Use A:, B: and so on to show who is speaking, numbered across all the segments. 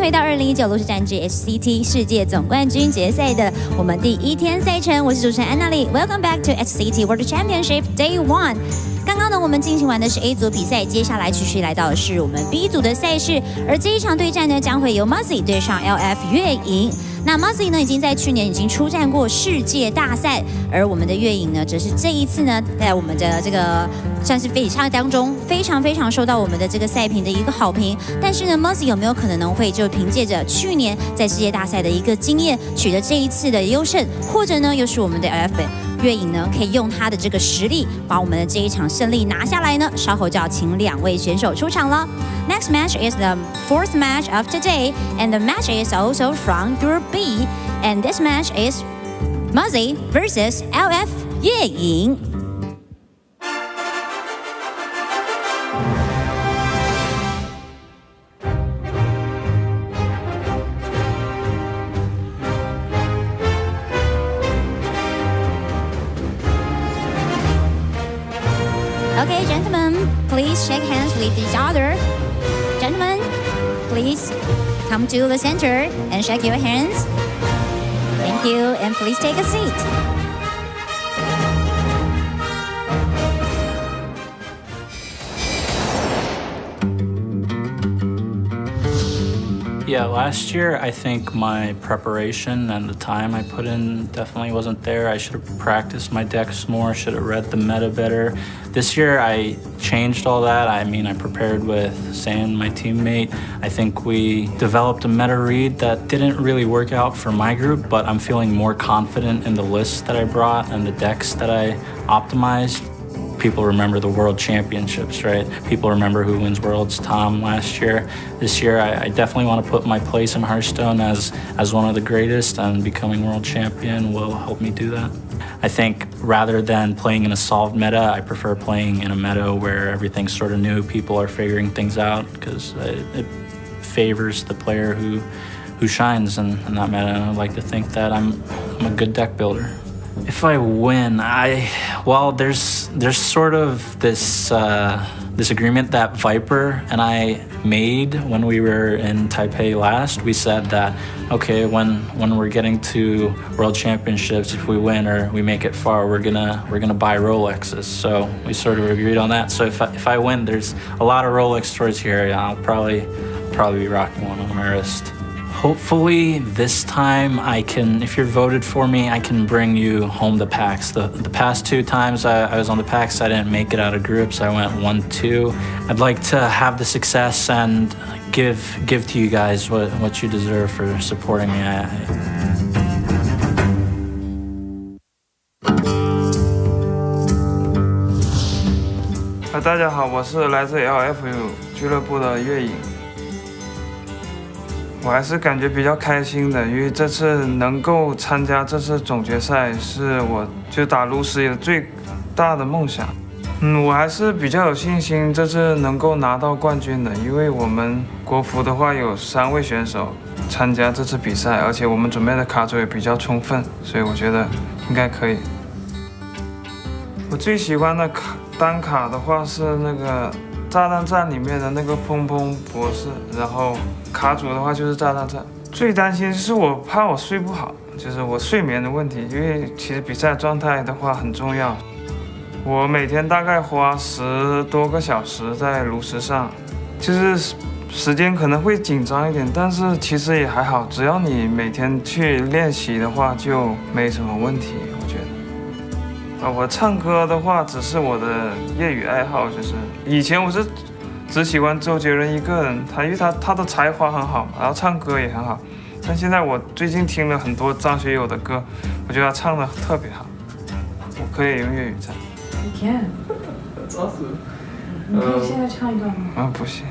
A: 回到2019炉石战志 HCT 世界总冠军决赛的我们第1天赛程，我是主持人安娜丽 ，Welcome back to HCT World Championship Day 1。刚刚呢，我们进行完的是 A 组比赛，接下来继续来到的是我们 B 组的赛事，而这一场对战呢，将会由 muzzy 对上 LFyueuing。那 muzzy 呢，已经在去年已经出战过世界大赛，而我们的LFyueuing呢，则是这一次呢，在我们的这个算是比赛当中，非常受到我们的这个赛评的一个好评。但是呢 ，muzzy 有没有可能会就凭借着去年在世界大赛的一个经验，取得这一次的优胜，或者呢，又是我们的 LFyueuing呢，可以用他的这个实力，把我们的这一场胜利拿下来呢？稍后就要请2位选手出场了。Next match is the 4th match of today, and the match is also from Group B, and this match is muzzy versus LFyueuing. Okay, gentlemen, please shake hands with each other. Gentlemen, please come to the center and shake your hands. Thank you, and please take a seat.
B: Yeah, last year I think my preparation and the time I put in definitely wasn't there. I should have practiced my decks more, should have read the meta better. This year I changed all that. I mean, I prepared with Sam, my teammate. I think we developed a meta read that didn't really work out for my group, but I'm feeling more confident in the lists that I brought and the decks that I optimized. People remember the World Championships, right? People remember who wins Worlds, Tom, last year. This year, I definitely want to put my place in Hearthstone as one of the greatest, and becoming World Champion will help me do that. I think rather than playing in a solved meta, I prefer playing in a meta where everything's sort of new, people are figuring things out, because it favors the player who shines in that meta. And I like to think that I'm a good deck builder. If I win, well, there's sort of this agreement that Viper and I made when we were in Taipei last. We said that, okay, when we're getting to World Championships, if we win or we make it far, we're gonna buy Rolexes. So we sort of agreed on that. So if I win, there's a lot of Rolex towards here. I'll probably be rocking one on my wrist. Hopefully this time I can, if you're voted for me, I can bring you home the packs. The past 2 times I was on the packs, I didn't make it out of groups. I went 1-2. I'd like to have the success and give to you guys what you deserve for supporting me.
C: 大家好，我是来自 LFyueuing 俱乐部的LFyueuing。我还是感觉比较开心的，因为这次能够参加这次总决赛，是我就打炉石的最大的梦想。我还是比较有信心这次能够拿到冠军的，因为我们国服的话有3位选手参加这次比赛，而且我们准备的卡组也比较充分，所以我觉得应该可以。我最喜欢的单卡的话是那个炸弹战里面的那个砰砰博士，然后卡组的话就是炸弹战。最担心是我怕我睡不好，就是我睡眠的问题，因为其实比赛状态的话很重要。我每天大概花10多个小时在炉石上，就是时间可能会紧张一点，但是其实也还好，只要你每天去练习的话就没什么问题，我觉得。我唱歌的话只是我的业余爱好，就是以前我是只喜欢周杰伦一个人，因为他的才华很好，然后唱歌也很好。但现在我最近听了很多张学友的歌，我觉得他唱的特别好。我可以用粤语唱。
D: You can. That's awesome. 你可以现在唱一段吗？
C: 不行。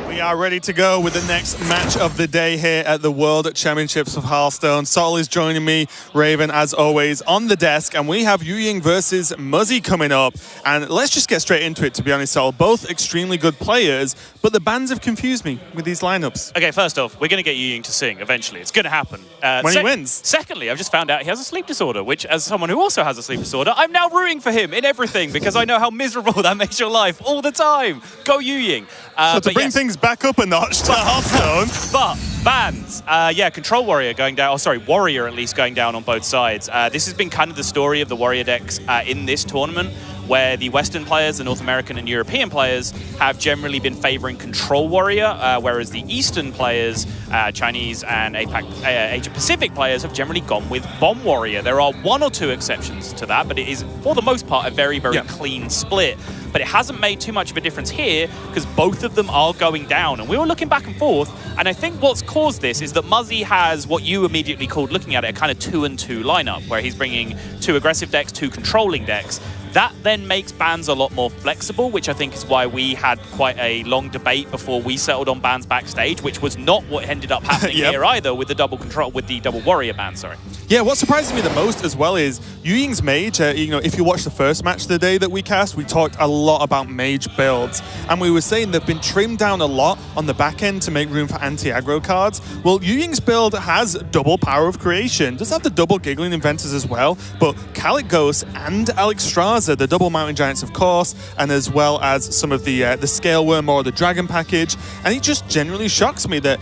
E: We are ready to go with the next match of the day here at the World Championships of Hearthstone. Sol is joining me, Raven, as always, on the desk, and we have LFyueuing versus muzzy coming up. And let's just get straight into it, to be honest, Sol. Both extremely good players, but the bans have confused me with these lineups.
F: Okay, first off, we're going to get LFyueuing to sing eventually. It's going to happen.
E: When he wins.
F: Secondly, I've just found out he has a sleep disorder, which, as someone who also has a sleep disorder, I'm now rooting for him in everything because I know how miserable that makes your life all the time. Go LFyueuing.
E: So to bring things back back up a notch to Hearthstone.
F: But bans, yeah, Control Warrior going down, Warrior at least going down on both sides. This has been kind of the story of the Warrior decks in this tournament, where the Western players, the North American and European players, have generally been favoring Control Warrior, whereas the Eastern players, Chinese and Asia-Pacific players, have generally gone with Bomb Warrior. There are one or two exceptions to that, but it is, for the most part, a very, very clean split. But it hasn't made too much of a difference here because both of them are going down. And we were looking back and forth, and I think what's caused this is that Muzzy has what you immediately called, looking at it, a kind of 2-and-2 lineup, where he's bringing 2 aggressive decks, 2 controlling decks. That then makes bans a lot more flexible, which I think is why we had quite a long debate before we settled on bans backstage, which was not what ended up happening here either with the double warrior ban, sorry.
E: Yeah, what surprises me the most as well is HCT's mage. If you watch the first match of the day that we cast, we talked a lot about mage builds, and we were saying they've been trimmed down a lot on the back end to make room for anti-aggro cards. Well, HCT's build has double power of creation, does have the double giggling inventors as well, but Calicos and Alexstrasza, the double mountain giants, of course, and as well as some of the scale worm or the dragon package. And it just generally shocks me that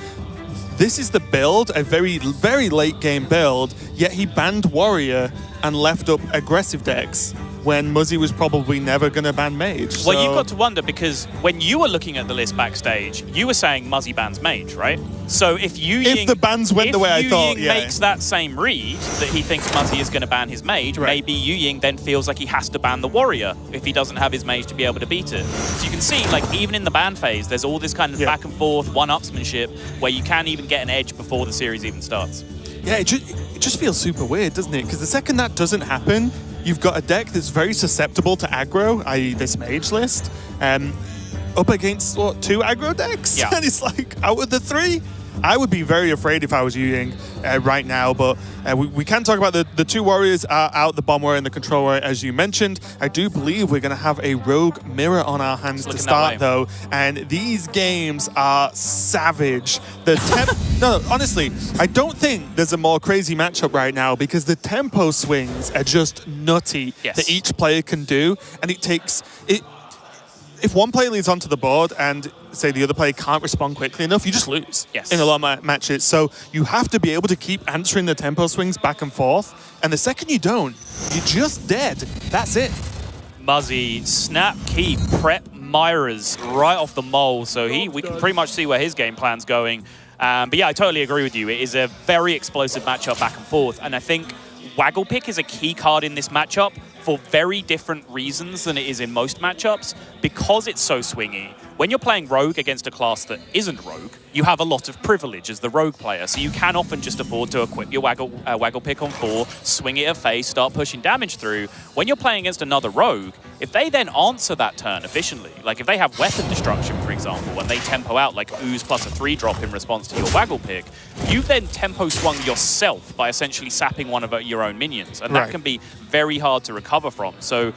E: this is the build, a very, very late game build, yet he banned Warrior and left up aggressive decks when Muzzy was probably never going to ban Mage.
F: Well, you've got to wonder, because when you were looking at the list backstage, you were saying Muzzy bans Mage, right? So if the bans went the way I thought, makes that same read, that he thinks Muzzy is going to ban his Mage, maybe HCT then feels like he has to ban the Warrior if he doesn't have his Mage to be able to beat it. So you can see, like, even in the ban phase, there's all this kind of back and forth, one-upsmanship, where you can even get an edge before the series even starts.
E: Yeah, it just feels super weird, doesn't it? Because the second that doesn't happen, you've got a deck that's very susceptible to aggro, i.e. this mage list, up against, 2 aggro decks?
F: Yeah.
E: And it's like, out of the 3, I would be very afraid if I was HCT right now, but we can talk about the 2 warriors are out, the bomb warrior and the control warrior, as you mentioned. I do believe we're going to have a rogue mirror on our hands to start, though, and these games are savage. No, honestly, I don't think there's a more crazy matchup right now, because the tempo swings are just nutty that each player can do, and it takes it. If one player leads onto the board and, say, the other player can't respond quickly enough, you just lose in a lot of matches. So you have to be able to keep answering the tempo swings back and forth. And the second you don't, you're just dead. That's it.
F: Muzzy, snap, keep, prep, Myra's right off the mole. So we can pretty much see where his game plan's going. But yeah, I totally agree with you. It is a very explosive matchup back and forth. And I think Waggle Pick is a key card in this matchup for very different reasons than it is in most matchups, because it's so swingy. When you're playing Rogue against a class that isn't Rogue, you have a lot of privilege as the Rogue player, so you can often just afford to equip your Waggle Pick on 4, swing it at face, start pushing damage through. When you're playing against another Rogue, if they then answer that turn efficiently, like if they have weapon destruction, for example, and they tempo out like Ooze plus a 3-drop in response to your Waggle Pick, you've then tempo swung yourself by essentially sapping one of your own minions, and that can be very hard to recover from. So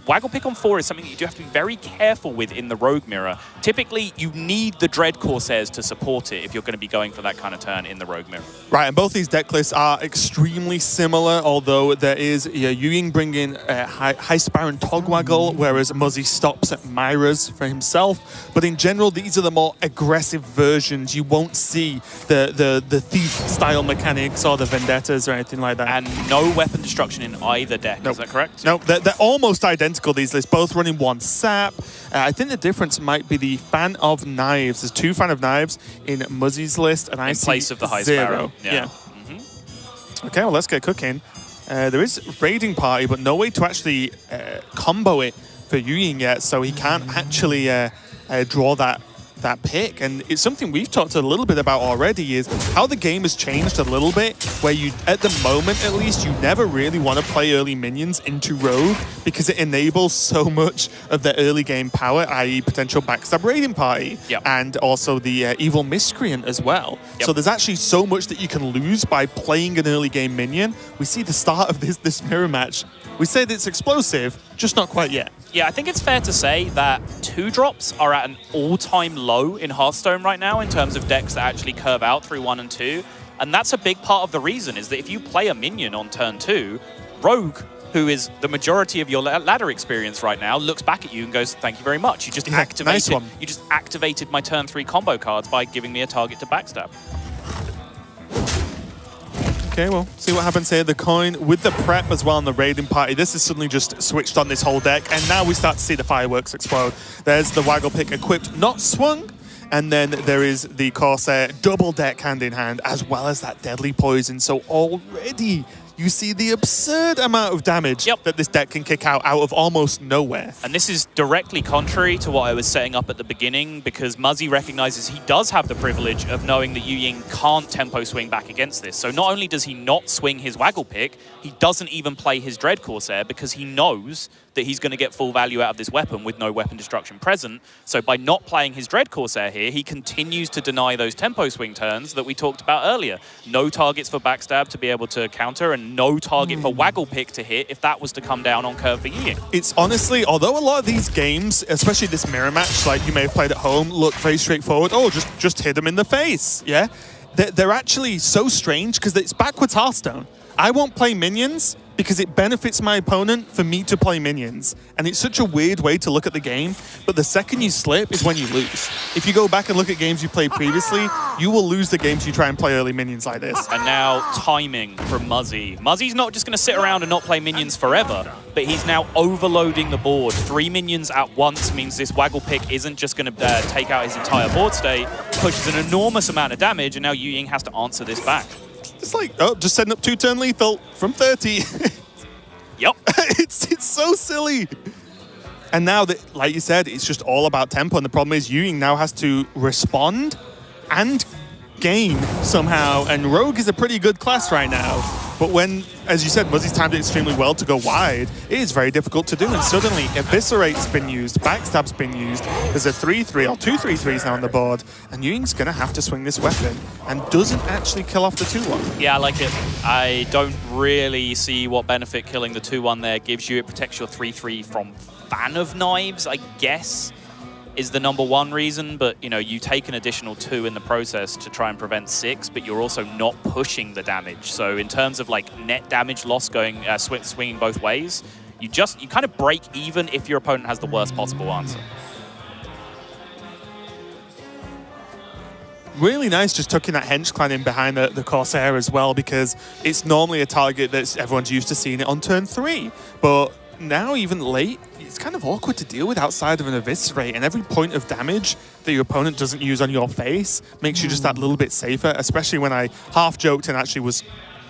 F: Waggle Pick on 4 is something that you do have to be very careful with in the Rogue Mirror. Typically, you need the Dread Corsairs to support it if you're going to be going for that kind of turn in the Rogue Mirror.
E: Right, and both these deck lists are extremely similar, although there is HCT bringing High Sparrow Togwaggle, whereas Muzzy stops at Myra's for himself. But in general, these are the more aggressive versions. You won't see the Thief-style mechanics or the Vendettas or anything like that.
F: And no weapon destruction in either deck, is that correct?
E: No, they're almost identical. These lists, both running 1 sap. I think the difference might be the Fan of Knives. There's 2 Fan of Knives in Muzzy's list, and I see
F: place of the High
E: 0.
F: Sparrow. Yeah.
E: Okay, well, let's get cooking. There is Raiding Party, but no way to actually combo it for HCT yet, so he can't actually draw that pick. And it's something we've talked a little bit about already, is how the game has changed a little bit, where you, at the moment at least, you never really want to play early minions into Rogue, because it enables so much of the early game power, i.e. potential backstab Raiding Party, and also the Evil Miscreant as well. So there's actually so much that you can lose by playing an early game minion. We see the start of this mirror match. We say that it's explosive, just not quite yet.
F: Yeah, I think it's fair to say that 2-drops are at an all-time low in Hearthstone right now in terms of decks that actually curve out through 1 and 2. And that's a big part of the reason, is that if you play a minion on turn 2, Rogue who is the majority of your ladder experience right now, looks back at you and goes, "Thank you very much. You just activated.
E: Nice one.
F: You just activated my turn 3 combo cards by giving me a target to backstab."
E: Okay, well, see what happens here. The coin with the prep as well on the raiding party. This is suddenly just switched on this whole deck, and now we start to see the fireworks explode. There's the Waggle Pick equipped, not swung, and then there is the Corsair double deck hand in hand, as well as that deadly poison. So already you see the absurd amount of damage that this deck can kick out of almost nowhere.
F: And this is directly contrary to what I was setting up at the beginning, because Muzzy recognizes he does have the privilege of knowing that HCT can't tempo swing back against this. So not only does he not swing his Waggle Pick, he doesn't even play his Dread Corsair because he knows that he's going to get full value out of this weapon with no weapon destruction present. So by not playing his Dread Corsair here, he continues to deny those tempo swing turns that we talked about earlier. No targets for backstab to be able to counter, and no target for Waggle Pick to hit if that was to come down on curve for HCT.
E: It's honestly, although a lot of these games, especially this mirror match, like you may have played at home, look very straightforward. Oh, just hit them in the face, yeah? They're actually so strange because it's backwards Hearthstone. I won't play minions because it benefits my opponent for me to play minions. And it's such a weird way to look at the game, but the second you slip is when you lose. If you go back and look at games you played previously, you will lose the games you try and play early minions like this.
F: And now timing from Muzzy. Muzzy's not just going to sit around and not play minions forever, but he's now overloading the board. 3 minions at once means this Waggle Pick isn't just going to take out his entire board state, pushes an enormous amount of damage, and now HCT has to answer this back.
E: It's like, oh, just setting up 2-turn lethal from 30.
F: Yep.
E: It's so silly. And now, that, like you said, it's just all about tempo. And the problem is HCT now has to respond and gain somehow. And Rogue is a pretty good class right now. But when, as you said, Muzzy's timed it extremely well to go wide, it is very difficult to do. And suddenly, Eviscerate's been used, Backstab's been used. There's a 3-3 or 2 3-3s now on the board. And HCT's going to have to swing this weapon and doesn't actually kill off the 2-1.
F: Yeah, I like it. I don't really see what benefit killing the 2-1 there gives you. It protects your 3-3 from Fan of Knives, I guess, is the number 1 reason, but you take an additional 2 in the process to try and prevent 6, but you're also not pushing the damage. So in terms of like net damage loss going swinging both ways, you kind of break even if your opponent has the worst possible answer.
E: Really nice just tucking that Hench Clan in behind the Corsair as well, because it's normally a target that everyone's used to seeing it on turn 3, but now even late, it's kind of awkward to deal with outside of an Eviscerate, and every point of damage that your opponent doesn't use on your face makes you just that little bit safer, especially when I half joked and actually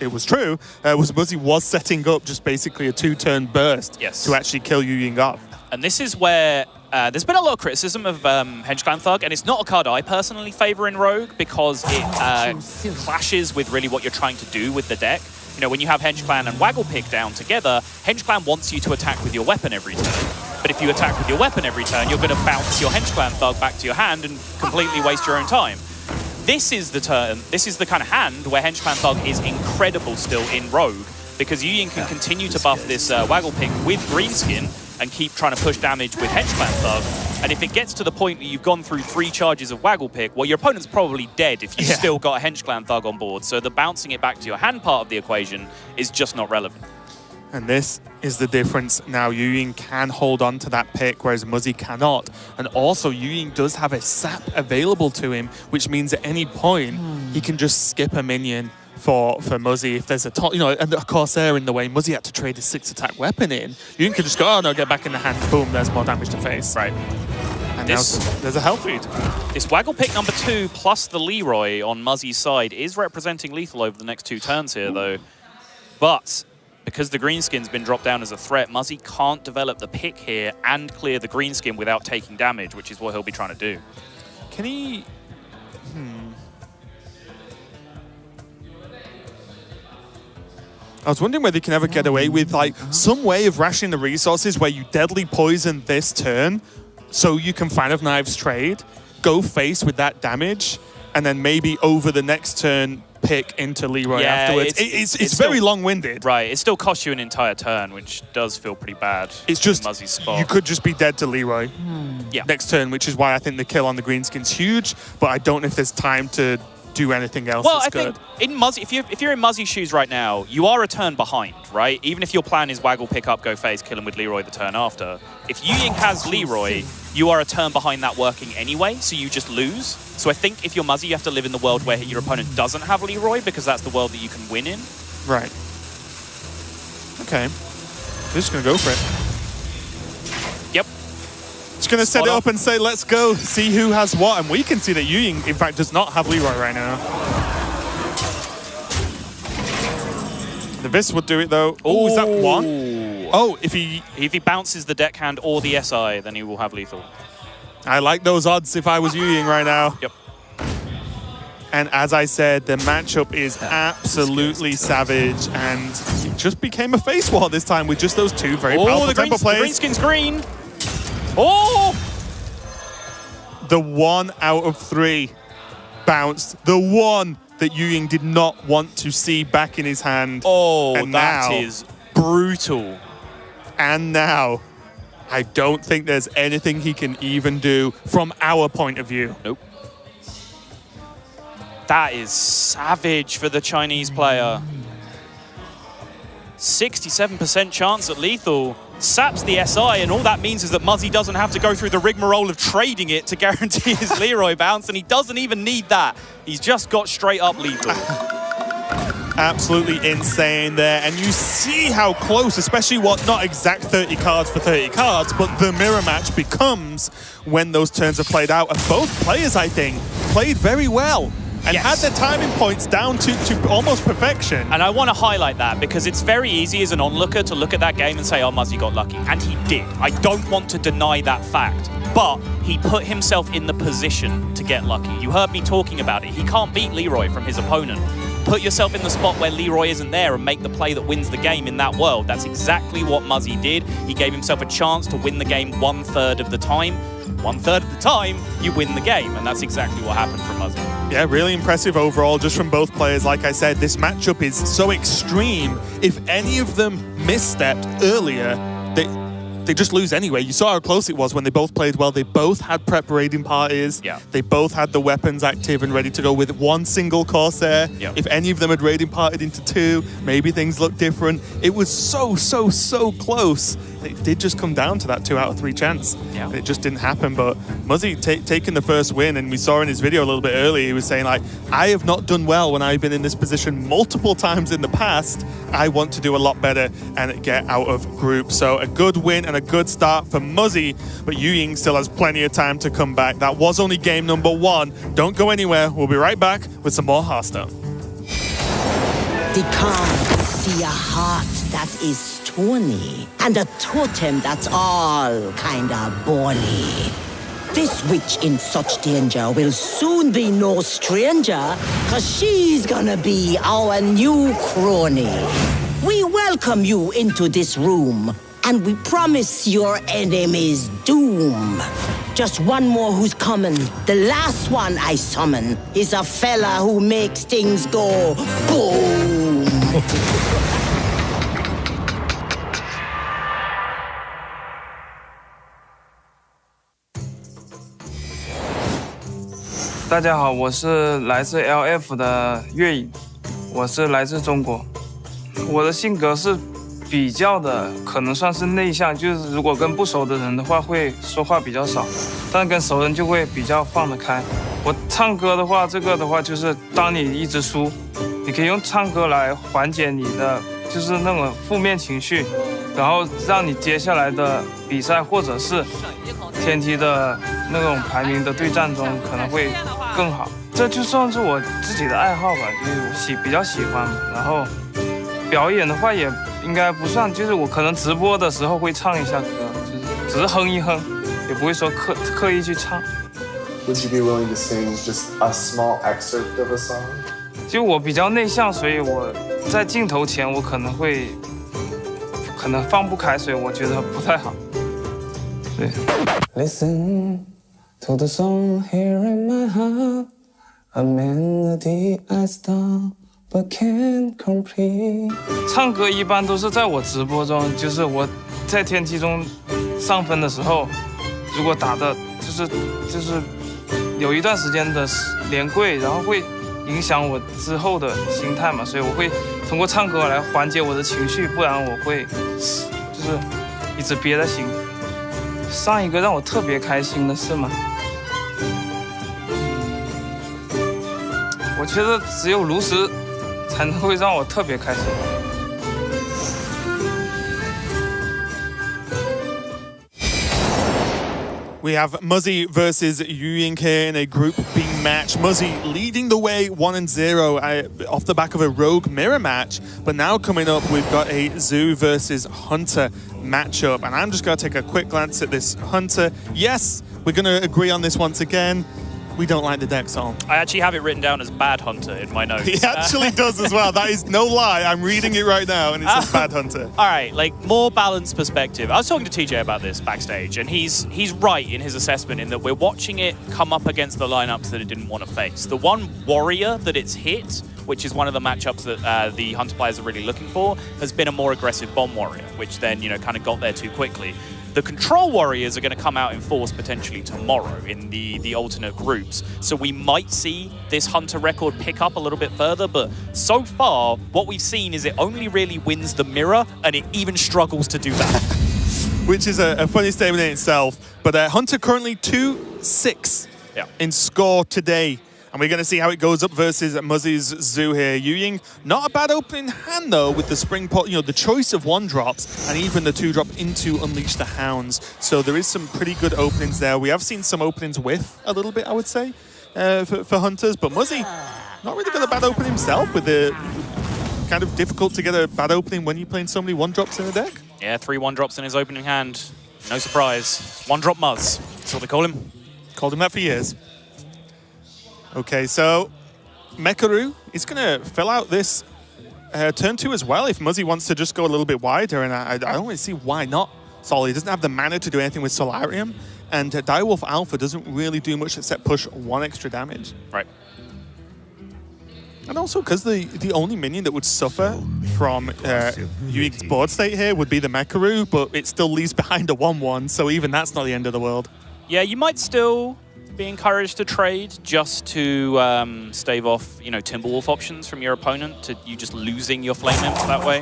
E: it was true, was Muzzy was setting up just basically a 2-turn burst to actually kill HCT off.
F: And this is where there's been a lot of criticism of Hench Clan Thug, and it's not a card I personally favor in Rogue because it clashes with really what you're trying to do with the deck. When you have Hench Clan and Waggle Pick down together, Hench Clan wants you to attack with your weapon every turn. But if you attack with your weapon every turn, you're going to bounce your Hench Clan Thug back to your hand and completely waste your own time. This is the kind of hand where Hench Clan Thug is incredible still in Rogue, because HCT can continue to buff this Waggle Pick with Greenskin and keep trying to push damage with Hench Clan Thug. And if it gets to the point that you've gone through 3 charges of Waggle Pick, well, your opponent's probably dead if you've still got a Hench Clan Thug on board. So the bouncing it back to your hand part of the equation is just not relevant.
E: And this is the difference now. HCT can hold on to that pick, whereas Muzzy cannot. And also, HCT does have a sap available to him, which means at any point, he can just skip a minion for Muzzy. If there's and a Corsair in the way, Muzzy had to trade a 6-attack weapon in. HCT can just go, oh no, get back in the hand, boom, there's more damage to face.
F: Right.
E: And now there's a health feed.
F: This Waggle Pick number 2 plus the Leroy on Muzzy's side is representing lethal over the next 2 turns here, though. But because the Greenskin's been dropped down as a threat, Muzzy can't develop the pick here and clear the Greenskin without taking damage, which is what he'll be trying to do.
E: Can he... I was wondering whether you can ever get away with like some way of rationing the resources where you deadly poison this turn so you can Fan of Knives trade, go face with that damage, and then maybe over the next turn pick into Leroy afterwards. It's very long-winded.
F: Right, it still costs you an entire turn, which does feel pretty bad.
E: It's just,
F: Muzzy's spot.
E: You could just be dead to Leroy next turn, which is why I think the kill on the Greenskin's huge, but I don't know if there's time to do anything else
F: Well,
E: that's
F: I
E: good.
F: think in Muzzy, if you're in Muzzy's shoes right now, you are a turn behind, right? Even if your plan is waggle, pick up, go phase, kill him with Leroy the turn after. If HCT has Leroy, you are a turn behind that working anyway, so you just lose. So I think if you're Muzzy, you have to live in the world where your opponent doesn't have Leroy, because that's the world that you can win in.
E: Right. Okay. They're just going to go for it.
F: Yep.
E: Just going to set it up and say, let's go, see who has what. And we can see that HCT, in fact, does not have Leroy right now. The Vis would do it, though. Oh, is that one? Oh, if he
F: bounces the deckhand or the SI, then he will have lethal.
E: I like those odds if I was HCT right now.
F: Yep.
E: And as I said, the matchup is absolutely savage, and it just became a face war this time with just those two very powerful tempo
F: the
E: plays.
F: green skin's green. Oh!
E: The 1 out of 3 bounced. The one that HCT did not want to see back in his hand.
F: Oh,
E: and
F: that
E: now,
F: is brutal.
E: And now, I don't think there's anything he can even do from our point of view.
F: Nope. That is savage for the Chinese player. 67% chance at lethal. Saps the SI, and all that means is that Muzzy doesn't have to go through the rigmarole of trading it to guarantee his Leroy bounce, and he doesn't even need that. He's just got straight up lethal.
E: Absolutely insane there, and you see how close, especially what, not exact 30 cards for 30 cards, but the mirror match becomes when those turns are played out. And both players, I think, played very well. And had their timing points down to almost perfection.
F: And I want to highlight that because it's very easy as an onlooker to look at that game and say, oh, Muzzy got lucky. And he did. I don't want to deny that fact. But he put himself in the position to get lucky. You heard me talking about it. He can't beat Leroy from his opponent. Put yourself in the spot where Leroy isn't there and make the play that wins the game in that world. That's exactly what Muzzy did. He gave himself a chance to win the game 1/3 of the time. 1/3 of the time, you win the game. And that's exactly what happened for Muzzy.
E: Yeah, really impressive overall, just from both players. Like I said, this matchup is so extreme. If any of them misstepped earlier, they just lose anyway. You saw how close it was when they both played well. They both had prep raiding parties.
F: Yeah.
E: They both had the weapons active and ready to go with one single Corsair.
F: Yeah.
E: If any of them had raiding partied into 2, maybe things looked different. It was so close. It did just come down to that 2 out of 3 chance.
F: Yeah.
E: It just didn't happen, but Muzzy taking the first win, and we saw in his video a little bit earlier, he was saying, like, I have not done well when I've been in this position multiple times in the past. I want to do a lot better and get out of group. So a good win and a good start for Muzzy, but HCT still has plenty of time to come back. That was only game number 1. Don't go anywhere. We'll be right back with some more Hearthstone.
G: They can't see a heart that is stony and a totem that's all kinda bony. This witch in such danger will soon be no stranger, 'cause she's gonna be our new crony. We welcome you into this room, and we promise your enemies doom. Just one more who's coming. The last one I summon is a fella who makes things go boom.
C: 大家好，我是来自 LF 的月影，我是来自中国。我的性格是比较的，可能算是内向，就是如果跟不熟的人的话，会说话比较少，但跟熟人就会比较放得开。我唱歌的话，这个的话就是当你一直输，你可以用唱歌来缓解你的就是那种负面情绪，然后让你接下来的比赛或者是天梯的那种排名的对战中可能会更好。这就算是我自己的爱好吧，就是比较喜欢。然后表演的话也应该不算，就是我可能直播的时候会唱一下歌，就是只是哼一哼，也不会说刻意去唱。
H: Would you be willing to sing just a small excerpt of a song?
C: 就我比较内向，所以我在镜头前我可能放不开，所以我觉得不太好。对。Listen to the song here in my heart, a melody I stop but can't complete. 唱歌一般都是在我直播中，就是我在天梯中上分的时候，如果打的就是有一段时间的连跪，然后会影响我之后的心态嘛，所以我会通过唱歌来缓解我的情绪，不然我会就是一直憋在心里。上一个让我特别开心的事嘛，我觉得只有炉石才能会让我特别开心。
E: We have Muzzy versus HCT here in a Group B match. Muzzy leading the way 1-0 off the back of a Rogue mirror match. But now coming up, we've got a Zoo versus Hunter matchup. And I'm just going to take a quick glance at this Hunter. Yes, we're going to agree on this once again. We don't like the deck song.
F: I actually have it written down as Bad Hunter in my notes.
E: He actually does as well. That is no lie. I'm reading it right now and it says Bad Hunter.
F: All right, like more balanced perspective. I was talking to TJ about this backstage, and he's right in his assessment in that we're watching it come up against the lineups that it didn't want to face. The one warrior that it's hit, which is one of the matchups that the Hunter players are really looking for, has been a more aggressive bomb warrior, which then, you know, kind of got there too quickly. The control warriors are going to come out in force potentially tomorrow in the alternate groups. So we might see this Hunter record pick up a little bit further, but so far, what we've seen is it only really wins the mirror, and it even struggles to do that.
E: Which is a funny statement in itself. But Hunter currently 2-6 in score today. And we're going to see how it goes up versus Muzzy's Zoo here. HCT, not a bad opening hand, though, with the spring pot, you know, the choice of 1-drops and even the 2-drop into Unleash the Hounds. So there is some pretty good openings there. We have seen some openings with a little bit, I would say, for Hunters. But Muzzy, not really got a bad opening himself, with the kind of difficult to get a bad opening when you're playing so many 1-drops in a deck.
F: Yeah, 3 1-drops in his opening hand. No surprise. 1-drop Muzz. That's what they call him.
E: Called him that for years. Okay, so Mekaru is going to fill out this turn 2 as well if Muzzy wants to just go a little bit wider, and I don't really see why not. Solly doesn't have the mana to do anything with Solarium, and Direwolf Alpha doesn't really do much except push 1 extra damage.
F: Right.
E: And also because the only minion that would suffer from HCT's board state here would be the Mekaru, but it still leaves behind a 1-1, so even that's not the end of the world.
F: Yeah, you might still be encouraged to trade just to stave off, you know, Timberwolf options from your opponent, to you just losing your Flame Imp that way.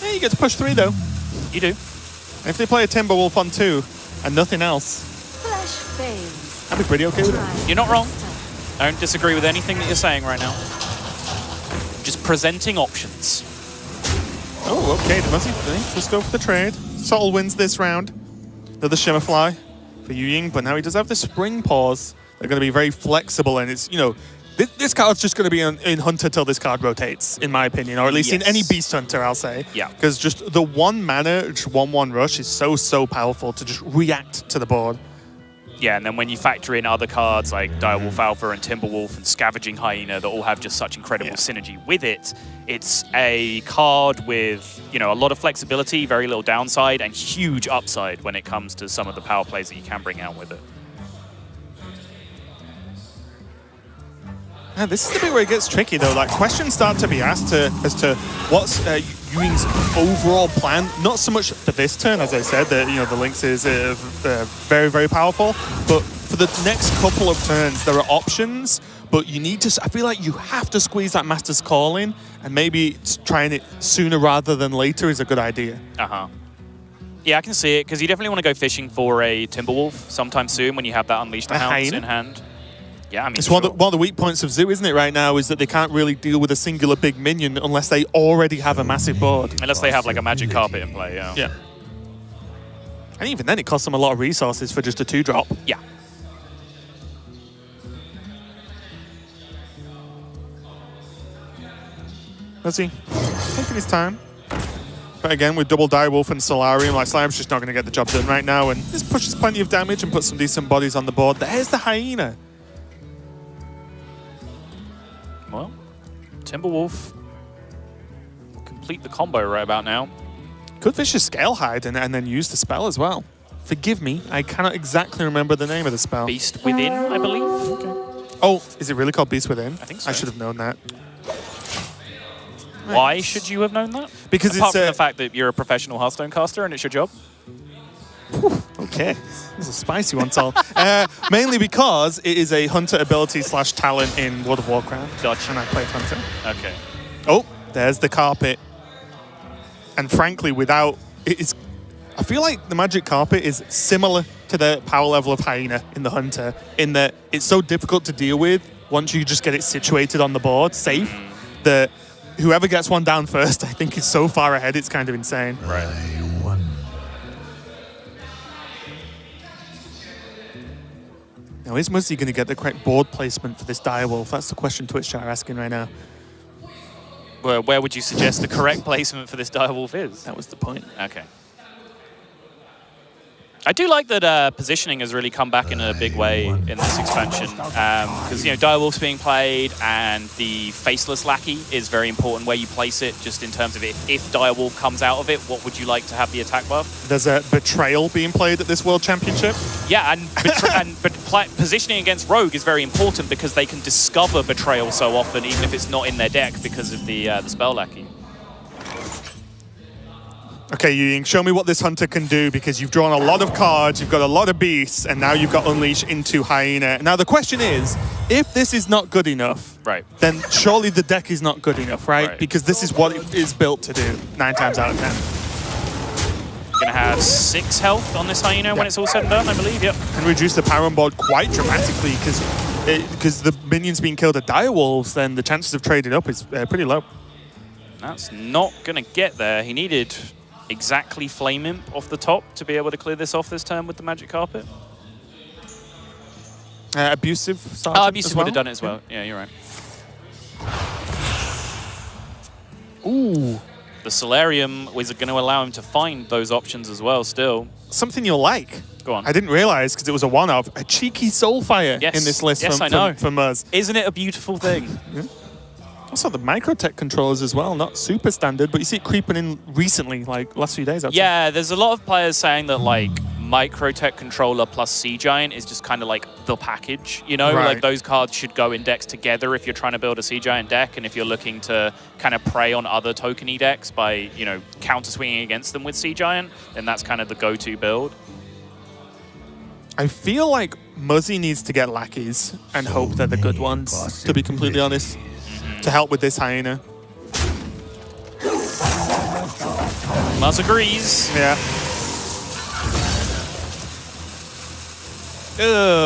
E: Yeah, you get to push 3 though.
F: You do.
E: And if they play a Timberwolf on 2 and nothing else, I'd be pretty okay with it.
F: You're not wrong. I don't disagree with anything that you're saying right now. Just presenting options.
E: Oh, okay, Muzzy, let's go for the trade. Sol wins this round. Another Shimmerfly for HCT, but now he does have the Spring Paws. They're going to be very flexible, and it's, you know, this card's just going to be in Hunter till this card rotates, in my opinion, or at least in any Beast Hunter, I'll say.
F: Yeah.
E: Because just the 1 mana, just 1/1 rush is so powerful to just react to the board.
F: Yeah, and then when you factor in other cards like Direwolf Alpha and Timberwolf and Scavenging Hyena that all have just such incredible synergy with it, it's a card with, you know, a lot of flexibility, very little downside, and huge upside when it comes to some of the power plays that you can bring out with it.
E: Yeah, this is the bit where it gets tricky, though. Like, questions start to be asked as to what's HCT's overall plan. Not so much for this turn, as I said, that, you know, the Lynx is very powerful. But for the next couple of turns, there are options. But you need to, I feel like you have to squeeze that Master's Call in, and maybe trying it sooner rather than later is a good idea.
F: Yeah, I can see it, because you definitely want to go fishing for a Timberwolf sometime soon when you have that Unleash the Hounds in hand. Yeah, I mean,
E: it's one of the weak points of Zoo, isn't it, right now, is that they can't really deal with a singular big minion unless they already have a massive board.
F: Unless they have, like, a Magic Carpet in play,
E: Yeah. And even then, it costs them a lot of resources for just a 2-drop.
F: Yeah.
E: Let's see. Taking his time. But again, with double Direwolf and Solarium, like, Slime's just not going to get the job done right now, and this pushes plenty of damage and puts some decent bodies on the board. There's the Hyena.
F: Well, Timberwolf will complete the combo right about now.
E: Could fish a Scale Hide and then use the spell as well. Forgive me, I cannot exactly remember the name of the spell.
F: Beast Within, I believe.
E: Okay. Oh, is it really called Beast Within?
F: I think so.
E: I should have known that.
F: Why should you have known that?
E: Because
F: apart
E: it's
F: from the fact that you're a professional Hearthstone caster and it's your job.
E: Okay. Okay, this is a spicy one, Sol. Mainly because it is a hunter ability / talent in World of Warcraft.
F: Gotcha.
E: And I play hunter.
F: Okay.
E: Oh, there's the carpet. And frankly, without it is, I feel like the magic carpet is similar to the power level of hyena in the hunter, in that it's so difficult to deal with once you just get it situated on the board, safe, that whoever gets one down first, I think, is so far ahead, it's kind of insane.
F: Right.
E: Now, is Muzzy going to get the correct board placement for this direwolf? That's the question Twitch chat are asking right now.
F: Where would you suggest the correct placement for this direwolf is?
E: That was the point.
F: Okay. I do like that positioning has really come back in a big way in this expansion, because direwolf's being played, and the faceless lackey is very important where you place it. Just in terms of if direwolf comes out of it, what would you like to have the attack buff?
E: There's a betrayal being played at this World Championship.
F: Yeah, and positioning against rogue is very important because they can discover betrayal so often, even if it's not in their deck because of the spell lackey.
E: Okay, HCT, show me what this hunter can do, because you've drawn a lot of cards, you've got a lot of beasts, and now you've got Unleash into Hyena. Now the question is, if this is not good enough,
F: right,
E: then surely the deck is not good enough, right? Because this is what it is built to do 9 times out of 10.
F: Gonna have 6 health on this Hyena when it's all said and done, I believe, yep.
E: And reduce the power on board quite dramatically, because the minions being killed at direwolves, then the chances of trading up is pretty low.
F: That's not gonna get there. He needed exactly Flame Imp off the top to be able to clear this off this turn with the Magic Carpet.
E: Abusive Sergeant
F: Abusive would have done it as well. Yeah, you're right.
E: Ooh.
F: The Solarium was going to allow him to find those options as well still.
E: Something you'll like.
F: Go on.
E: I didn't realize, because it was a one-of, a cheeky Soulfire in this list
F: I know.
E: from Muzz.
F: Isn't it a beautiful thing?
E: Yeah. Also, the Microtech controllers as well, not super standard, but you see it creeping in recently, like last few days, I'd say.
F: Yeah, there's a lot of players saying that, like, Microtech controller plus Sea Giant is just kind of like the package, you know?
E: Right.
F: Like, those cards should go in decks together if you're trying to build a Sea Giant deck, and if you're looking to kind of prey on other tokeny decks by, counter-swinging against them with Sea Giant, then that's kind of the go-to build.
E: I feel like Muzzy needs to get lackeys and hope they're the good ones, to be completely honest, to help with this Hyena.
F: Muzz agrees.
E: Yeah.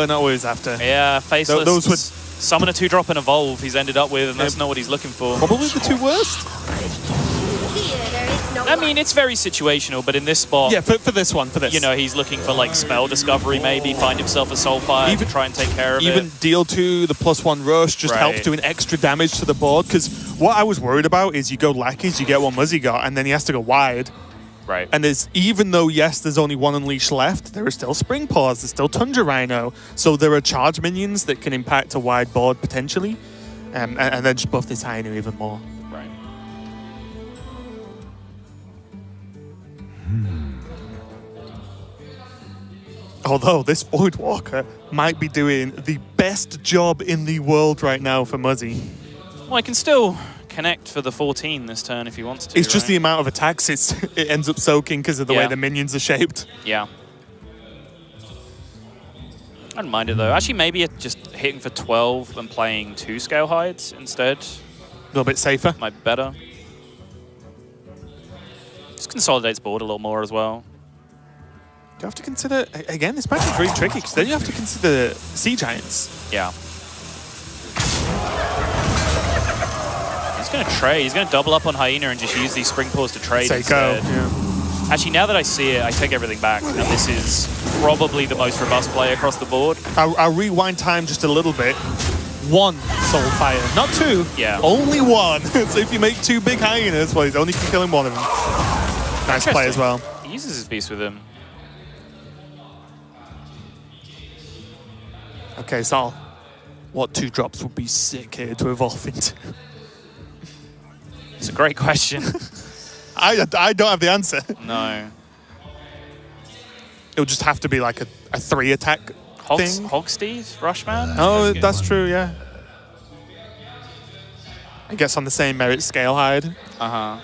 E: Not what he's after.
F: Yeah, faceless.
E: Those would
F: summon a 2-drop and evolve he's ended up with, and that's not what he's looking for.
E: Probably the 2 worst.
F: I mean, it's very situational, but in this spot...
E: Yeah, for this one, for this.
F: He's looking for, like, spell discovery, maybe, find himself a Soulfire to try and take care of it.
E: Even deal 2, the +1 rush just helps doing extra damage to the board, because what I was worried about is you go lackeys, you get what Muzzy got, and then he has to go wide.
F: Right.
E: And even though, yes, there's only 1 Unleash left, there is still Spring Paws, there's still Tundra Rhino, so there are charge minions that can impact a wide board, potentially, and then just buff this Hyena even more.
F: Right.
E: Although this Voidwalker might be doing the best job in the world right now for Muzzy.
F: Well, I can still connect for the 14 this turn if he wants to.
E: It's just the amount of attacks it ends up soaking because of the way the minions are shaped.
F: Yeah. I don't mind it though. Actually, maybe just hitting for 12 and playing 2 Scale Hides instead.
E: A little bit safer.
F: Might be better. Just consolidates board a little more as well.
E: You have to consider, again, this match is really tricky because then you have to consider Sea Giants.
F: Yeah. He's going to trade. He's going to double up on Hyena and just use these Spring Paws to trade instead.
E: Yeah.
F: Actually, now that I see it, I take everything back. And this is probably the most robust play across the board.
E: I'll rewind time just a little bit. 1 Soulfire, not 2.
F: Yeah.
E: Only 1. So if you make 2 big Hyenas, well, he's only killing 1 of them. Nice play as well.
F: He uses his beast with him.
E: Okay, Sol. What 2 drops would be sick here to evolve into?
F: It's a great question.
E: I don't have the answer.
F: No.
E: It would just have to be like a 3 attack thing.
F: Hogsteed? Rushman?
E: Oh, that's true, yeah. I guess on the same merit, Scale Hide.
F: Uh-huh.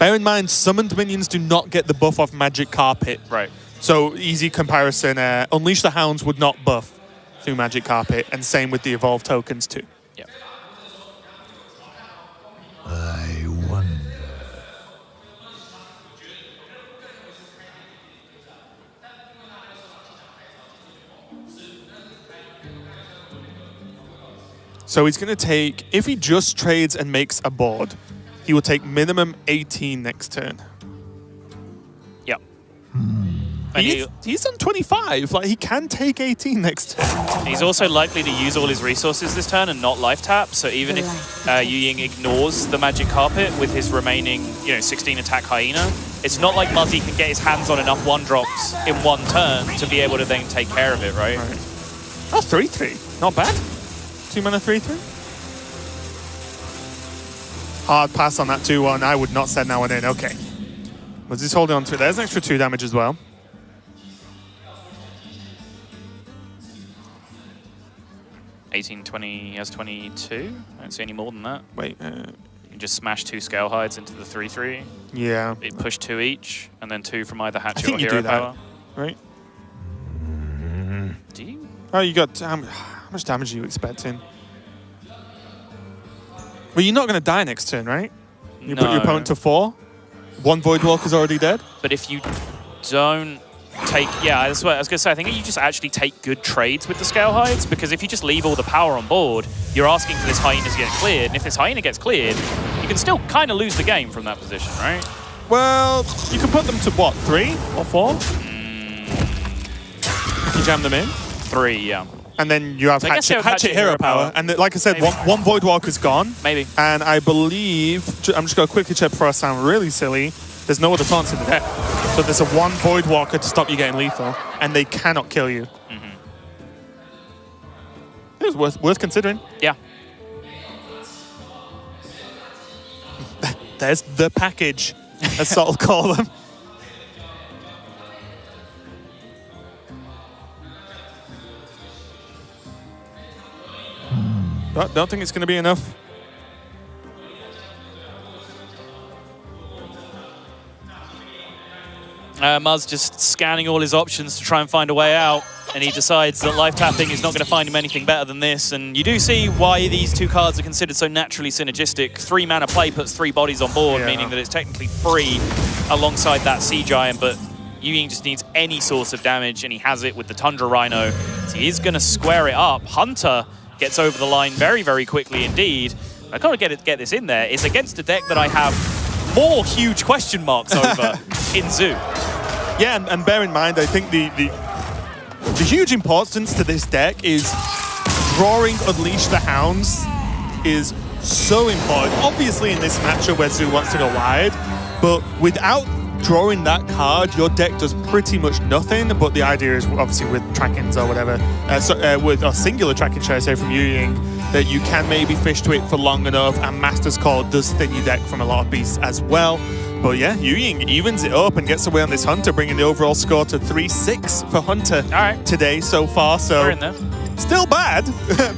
E: Bear in mind, summoned minions do not get the buff off Magic Carpet.
F: Right.
E: So easy comparison, Unleash the Hounds would not buff through Magic Carpet, and same with the Evolve tokens too.
F: Yeah.
I: I wonder.
E: So he's going to take, if he just trades and makes a board, he will take minimum 18 next turn.
F: Yep.
E: He's on 25. Like, he can take 18 next turn.
F: He's also likely to use all his resources this turn and not life tap. So even if HCT ignores the Magic Carpet with his remaining, 16 attack Hyena, it's not like Muzzy can get his hands on enough 1-drops in one turn to be able to then take care of it, right?
E: Oh, 3-3. Not bad. 2 mana 3-3. Hard pass on that 2-1. I would not send that one in. Okay. Muzzy's holding on to it. There's an extra 2 damage as well.
F: He has 22. I don't see any more than that.
E: Wait.
F: You can just smash 2 Scale Hides into the 3-3.
E: Yeah.
F: It push 2 each, and then 2 from either Hatchet
E: I think
F: or
E: you
F: Hero
E: do that,
F: Power.
E: right?
F: Do you?
E: Oh, you got... How much damage are you expecting? Well, you're not going to die next turn, right? You put your opponent to 4. 1 Voidwalker's already dead.
F: But if you don't take... Yeah, that's what I was going to say. I think you just actually take good trades with the Scale Hides, because if you just leave all the power on board, you're asking for this Hyena to get cleared. And if this Hyena gets cleared, you can still kind of lose the game from that position, right?
E: Well, you can put them to, what, 3 or 4? You jam them in?
F: 3, yeah.
E: And then you have
F: So
E: Hatchet Hero Power. And like I said, one Voidwalker's gone.
F: Maybe.
E: And I believe, I'm just going to quickly check before I sound really silly, there's no other taunts in the deck. So there's a 1 Voidwalker to stop you getting lethal, and they cannot kill you. It was worth considering.
F: Yeah.
E: There's the package, as Sol call them. But don't think it's going to be enough.
F: Muzz just scanning all his options to try and find a way out, and he decides that life tapping is not going to find him anything better than this. And you do see why these 2 cards are considered so naturally synergistic. 3 mana play puts 3 bodies on board, meaning that it's technically free alongside that Sea Giant, but HCT just needs any source of damage, and he has it with the Tundra Rhino. So he is going to square it up. Hunter gets over the line very, very quickly indeed. I've got to get this in there. It's against a deck that I have more huge question marks over in Zoo.
E: Yeah, and bear in mind, I think the huge importance to this deck is drawing Unleash the Hounds is so important. Obviously in this matchup where Zoo wants to go wide, but without drawing that card, your deck does pretty much nothing. But the idea is, obviously, with trackings or whatever, with a singular tracking, should I say, from HCT, that you can maybe fish to it for long enough, and Master's Call does thin your deck from a lot of beasts as well. But yeah, HCT evens it up and gets away on this Hunter, bringing the overall score to 3-6 for Hunter today so far. So
F: we're in there.
E: Still bad,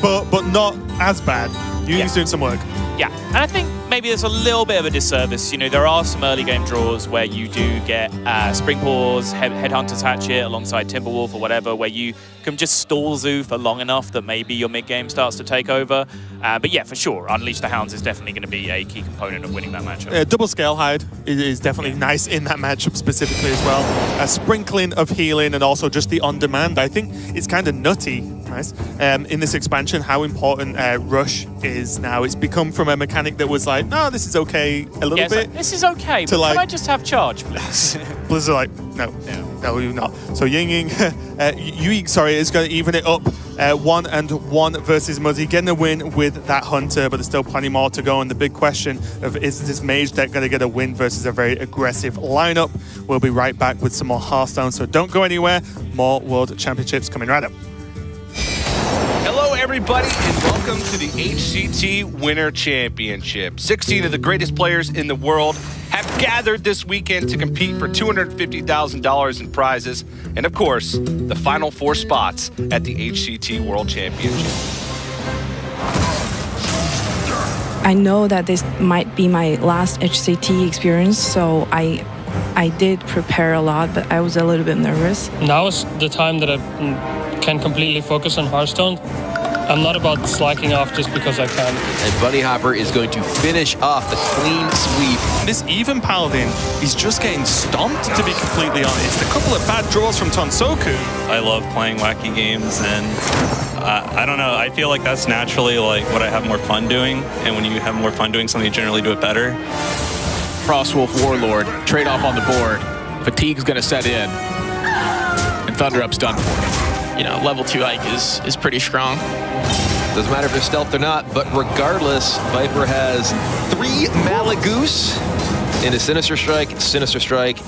E: but not as bad. HCT's doing some work.
F: Yeah, and I think maybe there's a little bit of a disservice. There are some early game draws where you do get Spring Paws, Headhunter's Hatchet alongside Timberwolf or whatever, where you can just stall Zoo for long enough that maybe your mid-game starts to take over. But yeah, for sure, Unleash the Hounds is definitely going to be a key component of winning that matchup.
E: Double Scale Hide is definitely nice in that matchup specifically as well. A sprinkling of healing and also just the on-demand. I think it's kind of nutty, nice, in this expansion how important Rush is now. It's become from a mechanic that was like, no, this is okay a little bit.
F: Like, this is okay, but can I just have charge, please?
E: Blizzard like, no, you're not. So HCT is going to even it up 1-1 versus Muzzy, getting a win with that Hunter, but there's still plenty more to go. And the big question of, is this Mage deck going to get a win versus a very aggressive lineup? We'll be right back with some more Hearthstone, so don't go anywhere. More World Championships coming right up.
J: Hello, everybody, and welcome to the HCT Winter Championship. 16 of the greatest players in the world have gathered this weekend to compete for $250,000 in prizes, and of course, the final 4 spots at the HCT World Championship.
D: I know that this might be my last HCT experience, so I I did prepare a lot, but I was a little bit nervous.
K: Now is the time that I can completely focus on Hearthstone. I'm not about slacking off just because I can.
L: And Bunny Hopper is going to finish off the clean sweep.
E: This even Paladin, he's just getting stomped, to be completely honest. A couple of bad draws from Tonsoku.
M: I love playing wacky games, and I don't know, I feel like that's naturally like what I have more fun doing, and when you have more fun doing something, you generally do it better.
N: Frostwolf Warlord, trade-off on the board. Fatigue's gonna set in, and ThunderUp's done for.
O: You know, level 2 Ike is pretty strong.
L: Doesn't matter if they're stealth or not, but regardless, Viper has 3 Malagoose into Sinister Strike,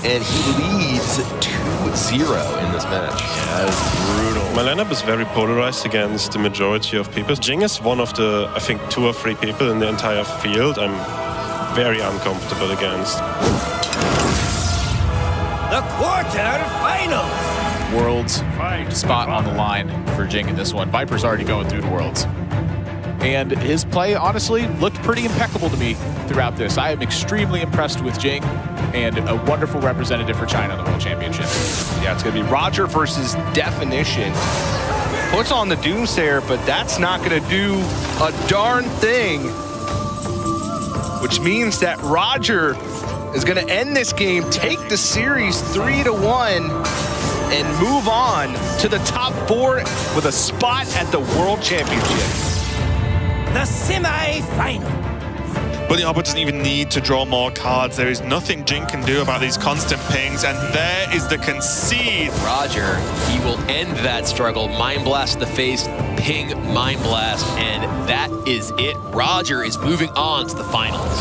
L: and he leads 2-0 in this match.
P: Yeah, it's brutal. My lineup is very polarized against the majority of people. Jing is one of the, I think, 2 or 3 people in the entire field I'm very uncomfortable against.
Q: The quarterfinals.
N: Worlds spot on the line for Jing in this one. Viper's already going through the Worlds. And his play, honestly, looked pretty impeccable to me throughout this. I am extremely impressed with Jing and a wonderful representative for China in the World Championship.
J: Yeah, it's going to be Roger versus Definition. Puts on the Doomsayer, but that's not going to do a darn thing. Which means that Roger is going to end this game, take the series 3-1, and move on to the top 4 with a spot at the World Championship.
Q: The semi-final.
E: Bunny Hopper doesn't even need to draw more cards. There is nothing Jing can do about these constant pings, and there is the concede.
L: Roger, he will end that struggle. Mind Blast the face, ping, Mind Blast, and that is it. Roger is moving on to the finals.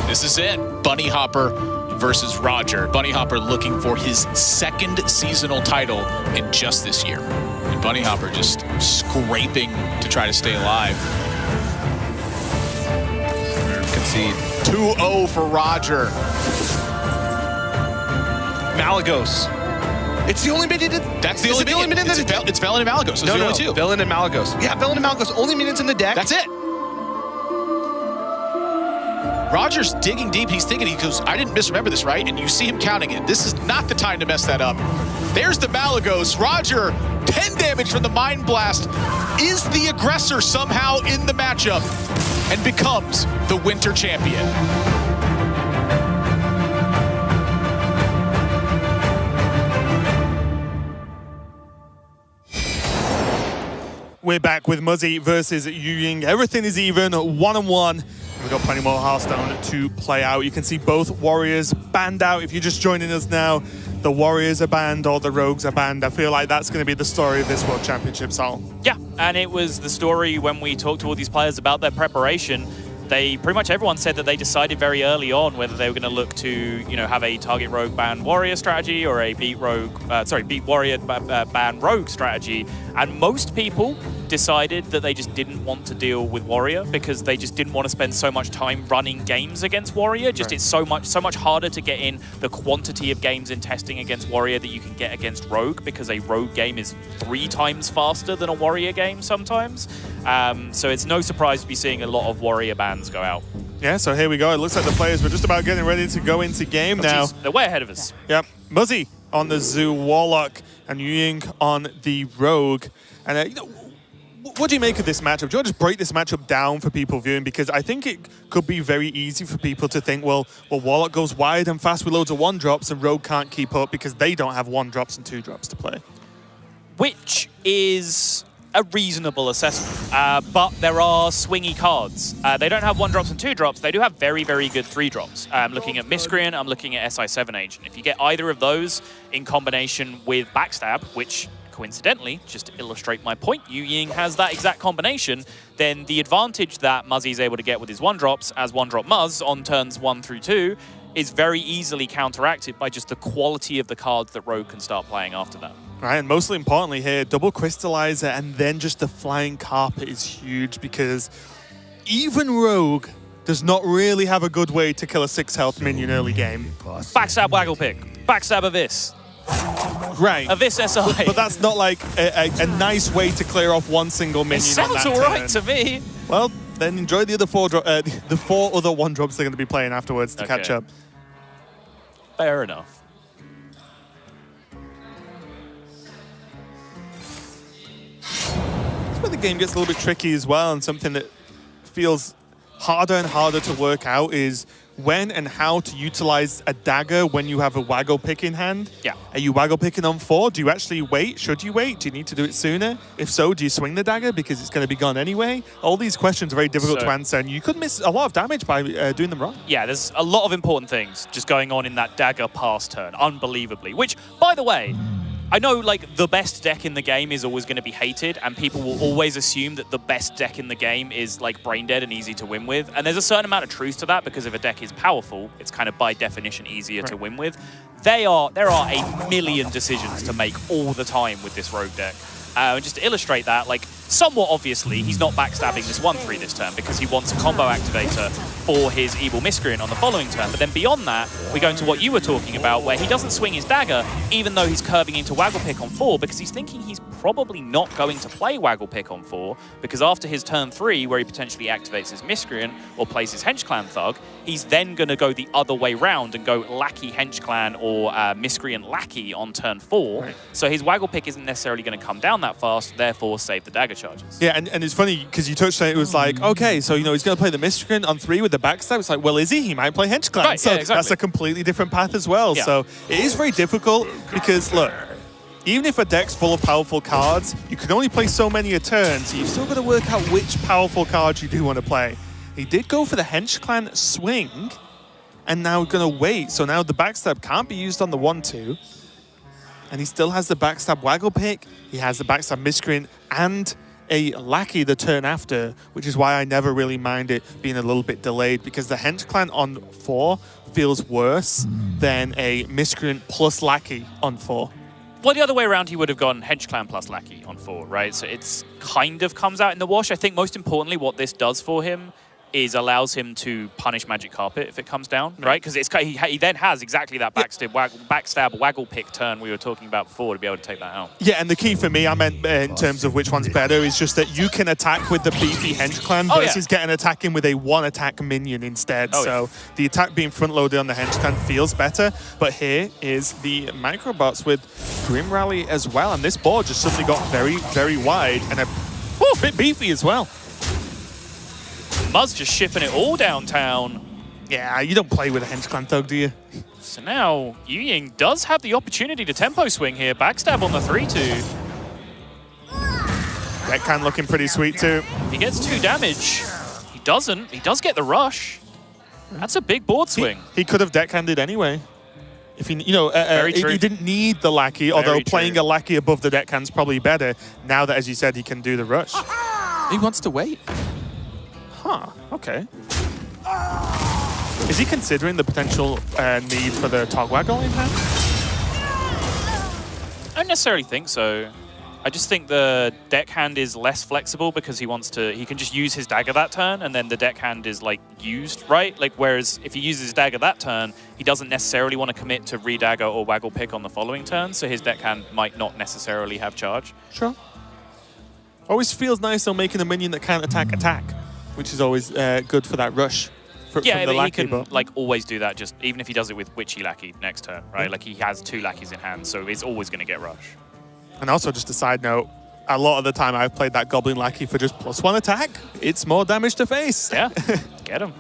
N: This is it. Bunny Hopper versus Roger. Bunny Hopper looking for his 2nd seasonal title in just this year. And Bunny Hopper just scraping to try to stay alive. Concede. 2-0 for Roger.
J: Malagos. It's the only minute.
N: That's the only minute. It's Velen and Malagos. Those are the only 2.
J: Velen and Malagos. Yeah, Velen and Malagos. Only minutes in the deck.
N: That's it. Roger's digging deep. He's thinking, he goes, I didn't misremember this, right? And you see him counting it. This is not the time to mess that up. There's the Malagos. Roger, 10 damage from the Mind Blast, is the aggressor somehow in the matchup and becomes the Winter Champion.
E: We're back with Muzzy versus HCT. Everything is even, 1-1. We've got plenty more Hearthstone to play out. You can see both warriors banned out. If you're just joining us now, the warriors are banned or the rogues are banned. I feel like that's going to be the story of this World Championship, Sal.
F: Yeah, and it was the story when we talked to all these players about their preparation. They pretty much everyone said that they decided very early on whether they were going to look to, you know, have a target rogue ban warrior strategy or a beat warrior ban rogue strategy. And most people decided that they just didn't want to deal with warrior because they just didn't want to spend so much time running games against warrior. Just It's so much harder to get in the quantity of games in testing against warrior that you can get against rogue, because a rogue game is 3 times faster than a warrior game sometimes. So it's no surprise to be seeing a lot of warrior bans go out.
E: Yeah, so here we go. It looks like the players were just about getting ready to go into game now.
F: They're way ahead of us.
E: Yep. Muzzy on the Zoo Warlock and HCT on the Rogue. And what do you make of this matchup? Do you want to just break this matchup down for people viewing? Because I think it could be very easy for people to think, well, Warlock goes wide and fast with loads of 1-drops and Rogue can't keep up because they don't have 1-drops and 2-drops to play. Which
F: is a reasonable assessment, but there are swingy cards. They don't have 1-drops and 2-drops. They do have very, very good 3-drops. I'm looking at Miscreant, I'm looking at SI7 Agent. If you get either of those in combination with Backstab, which coincidentally, just to illustrate my point, HCT has that exact combination, then the advantage that Muzzy is able to get with his 1-drops as 1-drop Muzz on turns 1 through 2 is very easily counteracted by just the quality of the cards that Rogue can start playing after that.
E: Right, and mostly importantly here, double Crystallizer and then just the Flying Carpet is huge because even Rogue does not really have a good way to kill a 6-health minion early game.
F: Backstab Wagglepick, Backstab Abyss.
E: Right.
F: Abyss SI.
E: But that's not like a nice way to clear off one single minion. It
F: sounds all right to me.
E: Well, then enjoy the other 4 other 1-drops they're going to be playing afterwards to catch up.
F: Fair enough.
E: That's where the game gets a little bit tricky as well, and something that feels harder and harder to work out is when and how to utilize a dagger when you have a waggle pick in hand.
F: Yeah.
E: Are you waggle picking on 4? Do you actually wait? Should you wait? Do you need to do it sooner? If so, do you swing the dagger because it's going to be gone anyway? All these questions are very difficult to answer, and you could miss a lot of damage by doing them wrong.
F: Yeah, there's a lot of important things just going on in that dagger pass turn, unbelievably. Which, by the way, I know like the best deck in the game is always going to be hated, and people will always assume that the best deck in the game is like brain dead and easy to win with. And there's a certain amount of truth to that, because if a deck is powerful, it's kind of by definition easier to win with. There are a million decisions to make all the time with this rogue deck. And just to illustrate that, like, somewhat obviously, he's not backstabbing this 1-3 this turn because he wants a combo activator for his Evil Miscreant on the following turn. But then beyond that, we go into what you were talking about, where he doesn't swing his dagger, even though he's curving into Waggle Pick on 4, because he's thinking he's probably not going to play Waggle Pick on 4, because after his turn 3, where he potentially activates his Miscreant or plays his Hench Clan Thug, he's then going to go the other way round and go Lackey Hench Clan or Miscreant Lackey on turn 4. Right. So his Waggle Pick isn't necessarily going to come down that fast, therefore save the dagger charges.
E: Yeah, and it's funny because you touched on it. It was like, okay, so, you know, he's going to play the Miscreant on 3 with the backstab. It's like, well, is he? He might play Hench Clan.
F: Right,
E: so
F: yeah, exactly.
E: That's a completely different path as well.
F: Yeah.
E: So it is very difficult because, look, even if a deck's full of powerful cards, you can only play so many a turn, so you've still got to work out which powerful cards you do want to play. He did go for the Hench Clan swing, and now we're going to wait. So now the backstab can't be used on the 1-2, and he still has the backstab Waggle Pick, he has the backstab Miscreant, and a Lackey the turn after, which is why I never really mind it being a little bit delayed, because the Hench Clan on 4 feels worse than a Miscreant plus Lackey on 4.
F: Well, the other way around, he would have gone Hench Clan plus Lackey on 4, right? So it's kind of comes out in the wash. I think most importantly, what this does for him is allows him to punish Magic Carpet if it comes down, right? Because he then has exactly that backstab Waggle Pick turn we were talking about before to be able to take that out.
E: Yeah, and the key for me, I meant in terms of which one's better, is just that you can attack with the beefy Hench Clan versus getting attacking with a 1-attack minion instead. So the attack being front-loaded on the Hench Clan feels better, but here is the Microbots with Grim Rally as well, and this board just suddenly got very, very wide and a bit beefy as well.
F: Muzz just shipping it all downtown.
E: Yeah, you don't play with a Hench Clan Thug, do you?
F: So now, HCT does have the opportunity to tempo swing here. Backstab on the 3-2.
E: Deckhand looking pretty sweet too.
F: He gets 2 damage. He doesn't. He does get the rush. That's a big board swing.
E: He could have deckhanded anyway. If he, you know, he didn't need the Lackey, although playing a Lackey above the deckhand's probably better. Now that, as you said, he can do the rush.
R: He wants to wait.
E: Huh, okay. Is he considering the potential need for the Tog Waggle in hand?
F: I don't necessarily think so. I just think the deckhand is less flexible because he can just use his dagger that turn, and then the deckhand is like used, right? Like, whereas if he uses his dagger that turn, he doesn't necessarily want to commit to re-dagger or Waggle Pick on the following turn, so his deckhand might not necessarily have charge.
E: Sure. Always feels nice though making a minion that can't attack, which is always good for that rush.
F: Yeah, but he can like always do that, just even if he does it with Witchy Lackey next turn, right? Yeah. Like he has 2 Lackeys in hand, so it's always going to get rush.
E: And also, just a side note, a lot of the time I've played that Goblin Lackey for just +1 attack. It's more damage to face.
F: Yeah, get him.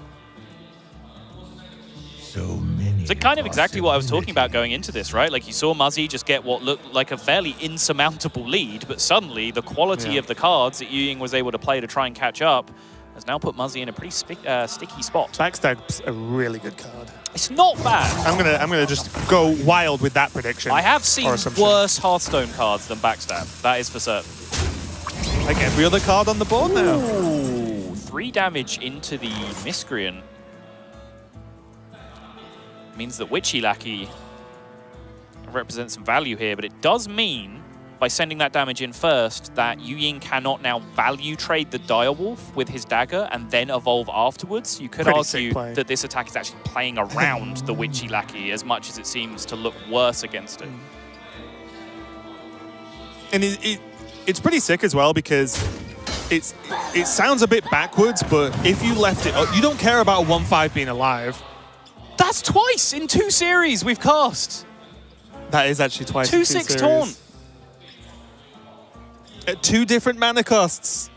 F: So kind of exactly what I was talking about going into this, right? Like you saw Muzzy just get what looked like a fairly insurmountable lead, but suddenly the quality of the cards that HCT was able to play to try and catch up has now put Muzzy in a pretty sticky spot.
E: Backstab's a really good card.
F: It's not bad.
E: I'm gonna just go wild with that prediction.
F: I have seen worse Hearthstone cards than Backstab. That is for certain.
E: Like every other card on the board now.
F: Ooh, 3 damage into the Miscreant. Means that Witchy Lackey represents some value here, but it does mean, by sending that damage in first, that HCT cannot now value trade the Direwolf with his dagger and then evolve afterwards. You could argue that this attack is actually playing around the Witchy Lackey as much as it seems to look worse against it.
E: And it's pretty sick as well because it sounds a bit backwards, but if you left it, you don't care about 1-5 being alive.
F: That's twice in 2 series we've cast.
E: That is actually twice.
F: 2/6 taunt.
E: At 2 different mana costs.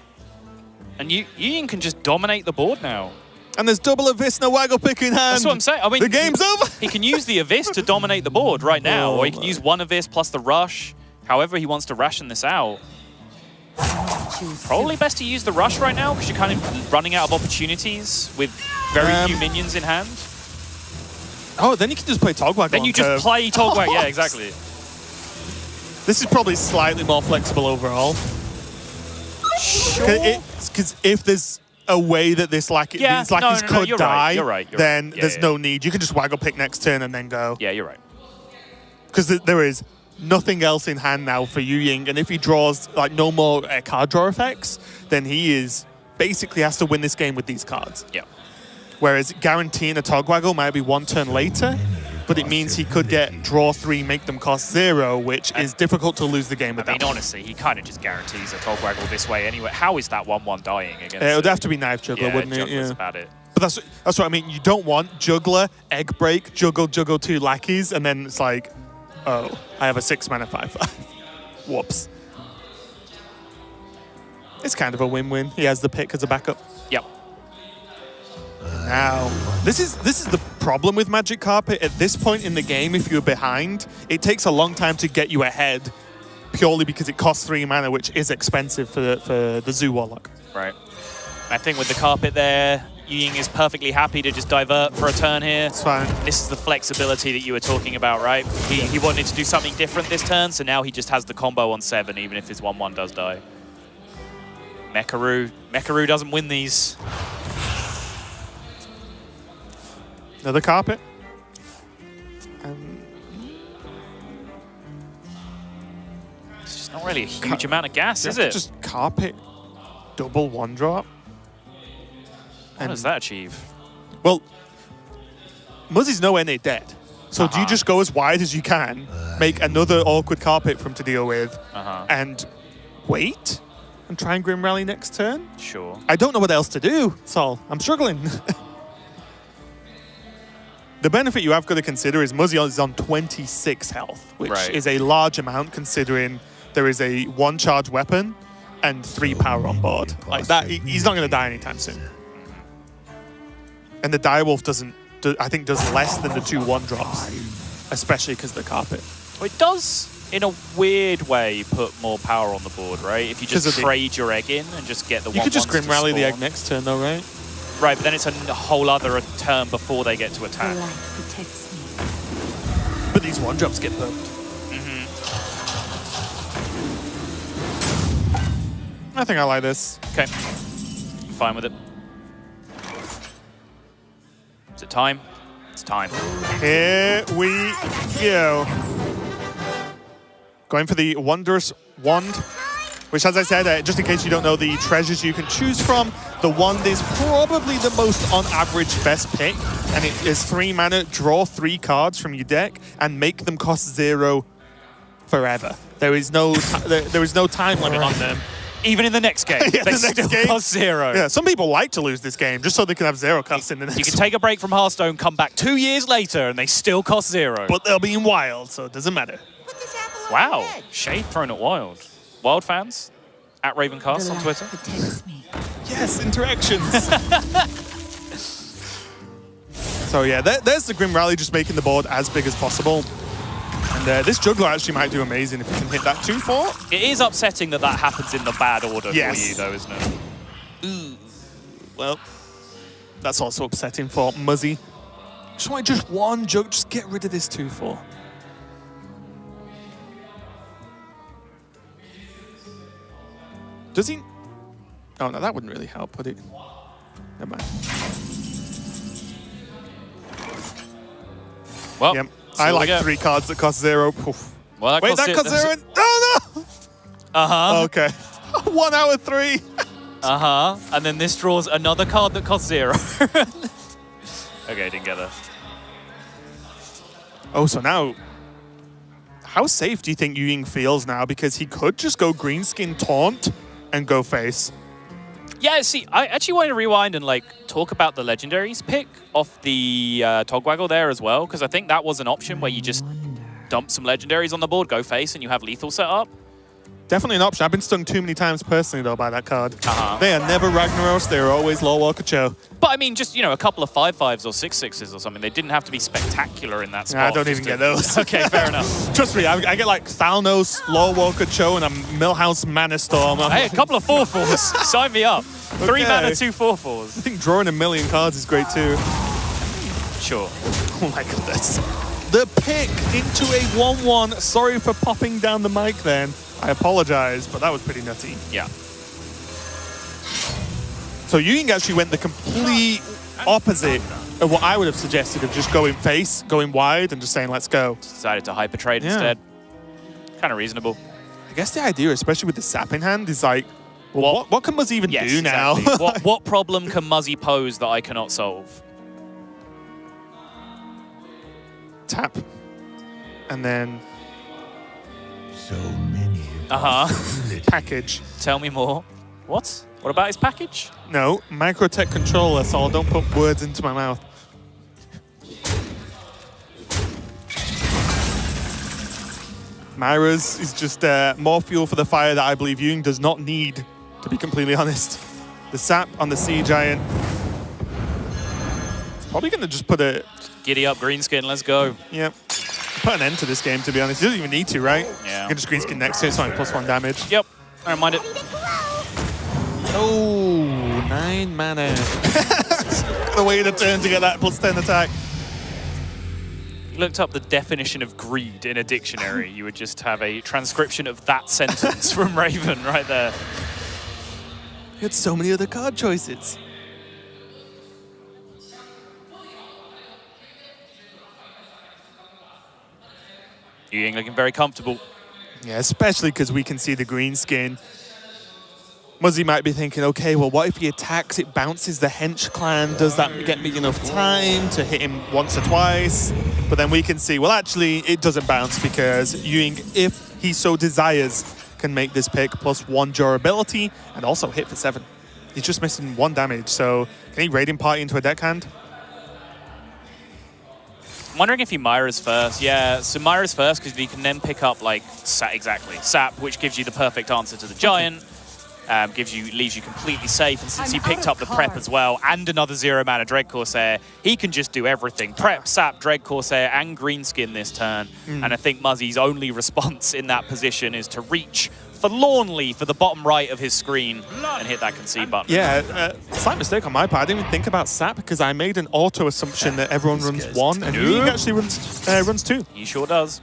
F: And HCT can just dominate the board now.
E: And there's double Abyss, no Waggle Pick in hand.
F: That's what I'm saying. I mean,
E: the game's over.
F: He can use the Abyss to dominate the board right now, or he can use 1 Abyss plus the Rush. However he wants to ration this out. Probably best to use the Rush right now, because you're kind of running out of opportunities with very few minions in hand.
E: Oh, then you can just play Togwaggle.
F: Then you just play Togwaggle, yeah, exactly.
E: This is probably slightly more flexible overall.
F: Sure.
E: Because if there's a way that these lackeys could die, then there's no need. You can just Waggle Pick next turn and then go.
F: Yeah, you're right.
E: Because there is nothing else in hand now for HCT, and if he draws like no more card draw effects, then he is basically has to win this game with these cards.
F: Yeah.
E: Whereas guaranteeing a Togwaggle might be 1 turn later, but it means he could get draw 3, make them cost 0, which is difficult to lose the game with.
F: I mean, honestly, he kind of just guarantees a Togwaggle this way anyway. How is that 1/1 dying against?
E: It would have to be Knife Juggler, wouldn't it?
F: Juggler's about it.
E: But that's what I mean. You don't want Juggler, Egg Break, juggle 2 lackeys, and then it's like, oh, I have a 6 mana 5/5. Whoops. It's kind of a win-win. He has the pick as a backup.
F: Yep.
E: Now, this is the problem with Magic Carpet. At this point in the game, if you're behind, it takes a long time to get you ahead, purely because it costs 3 mana, which is expensive for the Zoo Warlock.
F: Right. I think with the carpet there, HCT is perfectly happy to just divert for a turn here.
E: It's fine.
F: This is the flexibility that you were talking about, right? He wanted to do something different this turn, so now he just has the combo on 7, even if his 1/1 does die. Mecharoo doesn't win these.
E: Another carpet.
F: It's just not really a huge amount of gas, is
E: You
F: it?
E: have to just carpet double 1-drop.
F: What does that achieve?
E: Well, Muzzy's nowhere near dead. So do you just go as wide as you can, make another awkward carpet for him to deal with, and wait? And try and Grim Rally next turn?
F: Sure.
E: I don't know what else to do, Sol. I'm struggling. The benefit you have got to consider is Muzzy is on 26 health, which is a large amount considering there is a 1-charge weapon and 3 power on board. Like that, he's not going to die anytime soon. And the Direwolf I think does less than the 2 1-drops, especially because of the carpet.
F: Well, it does, in a weird way, put more power on the board, right? If you just trade your egg in and just get the 1/1s.
E: You could just Grim Rally the egg next turn, though, right?
F: Right, but then it's a whole other turn before they get to attack.
E: But these 1-drops get bumped. I think I like this.
F: Okay. Fine with it. Is it time? It's time.
E: Here we go. Going for the Wondrous Wand, which, as I said, just in case you don't know the treasures you can choose from, the wand is probably the most, on average, best pick. And it is 3 mana, draw 3 cards from your deck, and make them cost 0 forever. There is no time limit on them.
F: Even in the next game, they still cost 0.
E: Yeah, some people like to lose this game just so they can have 0 costs in the next
F: You can take a break from Hearthstone, come back 2 years later, and they still cost 0.
E: But they'll be in Wild, so it doesn't matter.
F: Wow, shade thrown at Wild. Wild fans, at Ravencast on Twitter.
E: Yes, interactions. So yeah, there's the Grim Rally, just making the board as big as possible. And this Juggler actually might do amazing if you can hit that 2/4.
F: It is upsetting that happens in the bad order for you, though, isn't it?
E: Well, that's also upsetting for Muzzy. Just one Jug, just get rid of this 2/4. Does he? Oh no, that wouldn't really help, would it? Never mind.
F: Well,
E: yep. I like 3 cards that cost 0. Poof.
F: Well, that
E: Wait, that costs 0. Oh no! Okay. 1 out of 3.
F: And then this draws another card that costs 0. Okay, didn't get that.
E: Oh, so now, how safe do you think HCT feels now? Because he could just go Greenskin Taunt and go face.
F: Yeah, see, I actually wanted to rewind and like talk about the legendaries pick off the Togwaggle there as well, because I think that was an option where you just dump some legendaries on the board, go face, and you have lethal set up.
E: Definitely an option. I've been stung too many times personally, though, by that card.
F: Uh-huh.
E: They are never Ragnaros. They are always Lore Walker Cho.
F: But I mean, just, you know, a couple of 5/5s or 6/6s or something. They didn't have to be spectacular in that spot.
E: I don't even get those.
F: Okay, fair enough.
E: Trust me, I get like Thalnos, Lore Walker Cho, and a Millhouse Mana Storm.
F: Hey, a couple of 4/4s. Sign me up. 3 mana, 2 4/4s.
E: I think drawing a million cards is great too.
F: Sure.
E: Oh my goodness. The pick into a 1-1. Sorry for popping down the mic then. I apologize, but that was pretty nutty.
F: Yeah.
E: So Ewing actually went the complete opposite of what I would have suggested of just going face, going wide, and just saying, let's go.
F: Decided to hyper trade instead. Kind of reasonable.
E: I guess the idea, especially with the sap in hand, is like, well, what can Muzzy even do now?
F: Exactly. what problem can Muzzy pose that I cannot solve?
E: Tap. And then...
I: So many.
E: Package.
F: Tell me more. What? What about his package?
E: No, Microtech controller, so don't put words into my mouth. Myra's is just more fuel for the fire that I believe Ewing does not need, to be completely honest. The sap on the Sea Giant. It's probably going to just put a...
F: Giddy up, Greenskin, let's go.
E: Yep. Put an end to this game, to be honest. He doesn't even need to, right?
F: Yeah.
E: You can just Greenskin next to it, it's only +1 damage.
F: Yep, I don't mind it.
E: Oh, 9 mana. The way to turn to get that +10 attack.
F: Looked up the definition of greed in a dictionary, you would just have a transcription of that sentence from Raven right there.
E: You had so many other card choices.
F: Ewing looking very comfortable.
E: Yeah, especially because we can see the green skin. Muzzy might be thinking, okay, well, what if he attacks, it bounces the Hench clan? Does that get me enough time to hit him once or twice? But then we can see, well, actually, it doesn't bounce because Ewing, if he so desires, can make this pick +1 durability and also hit for 7. He's just missing 1 damage, so can he Raiding Party into a deckhand?
F: I'm wondering if he Myra's first. Yeah, so Myra's first because he can then pick up, like, Sap, which gives you the perfect answer to the Giant. Leaves you completely safe, and since he picked up the prep as well and another 0 mana Dread Corsair, he can just do everything. Prep, Sap, Dread Corsair, and Greenskin this turn. And I think Muzzy's only response in that position is to reach forlornly for the bottom right of his screen and hit that concede button.
E: Yeah, slight mistake on my part. I didn't even think about Sap because I made an auto assumption that everyone runs 1 and he actually runs 2.
F: He sure does.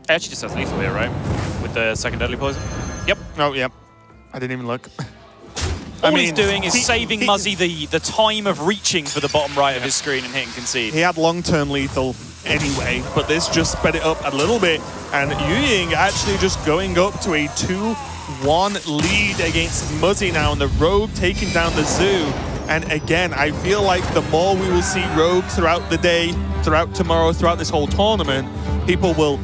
F: It actually just has lethal here, right? With the second deadly poison? Yep.
E: Oh, yep. I didn't even look.
F: All he's doing is saving Muzzy the time of reaching for the bottom right of his screen and hitting concede.
E: He had long-term lethal anyway, but this just sped it up a little bit. And Ewing actually just going up to a 2-1 lead against Muzzy now, and the Rogue taking down the Zoo. And again, I feel like the more we will see Rogue throughout the day, throughout tomorrow, throughout this whole tournament, people will,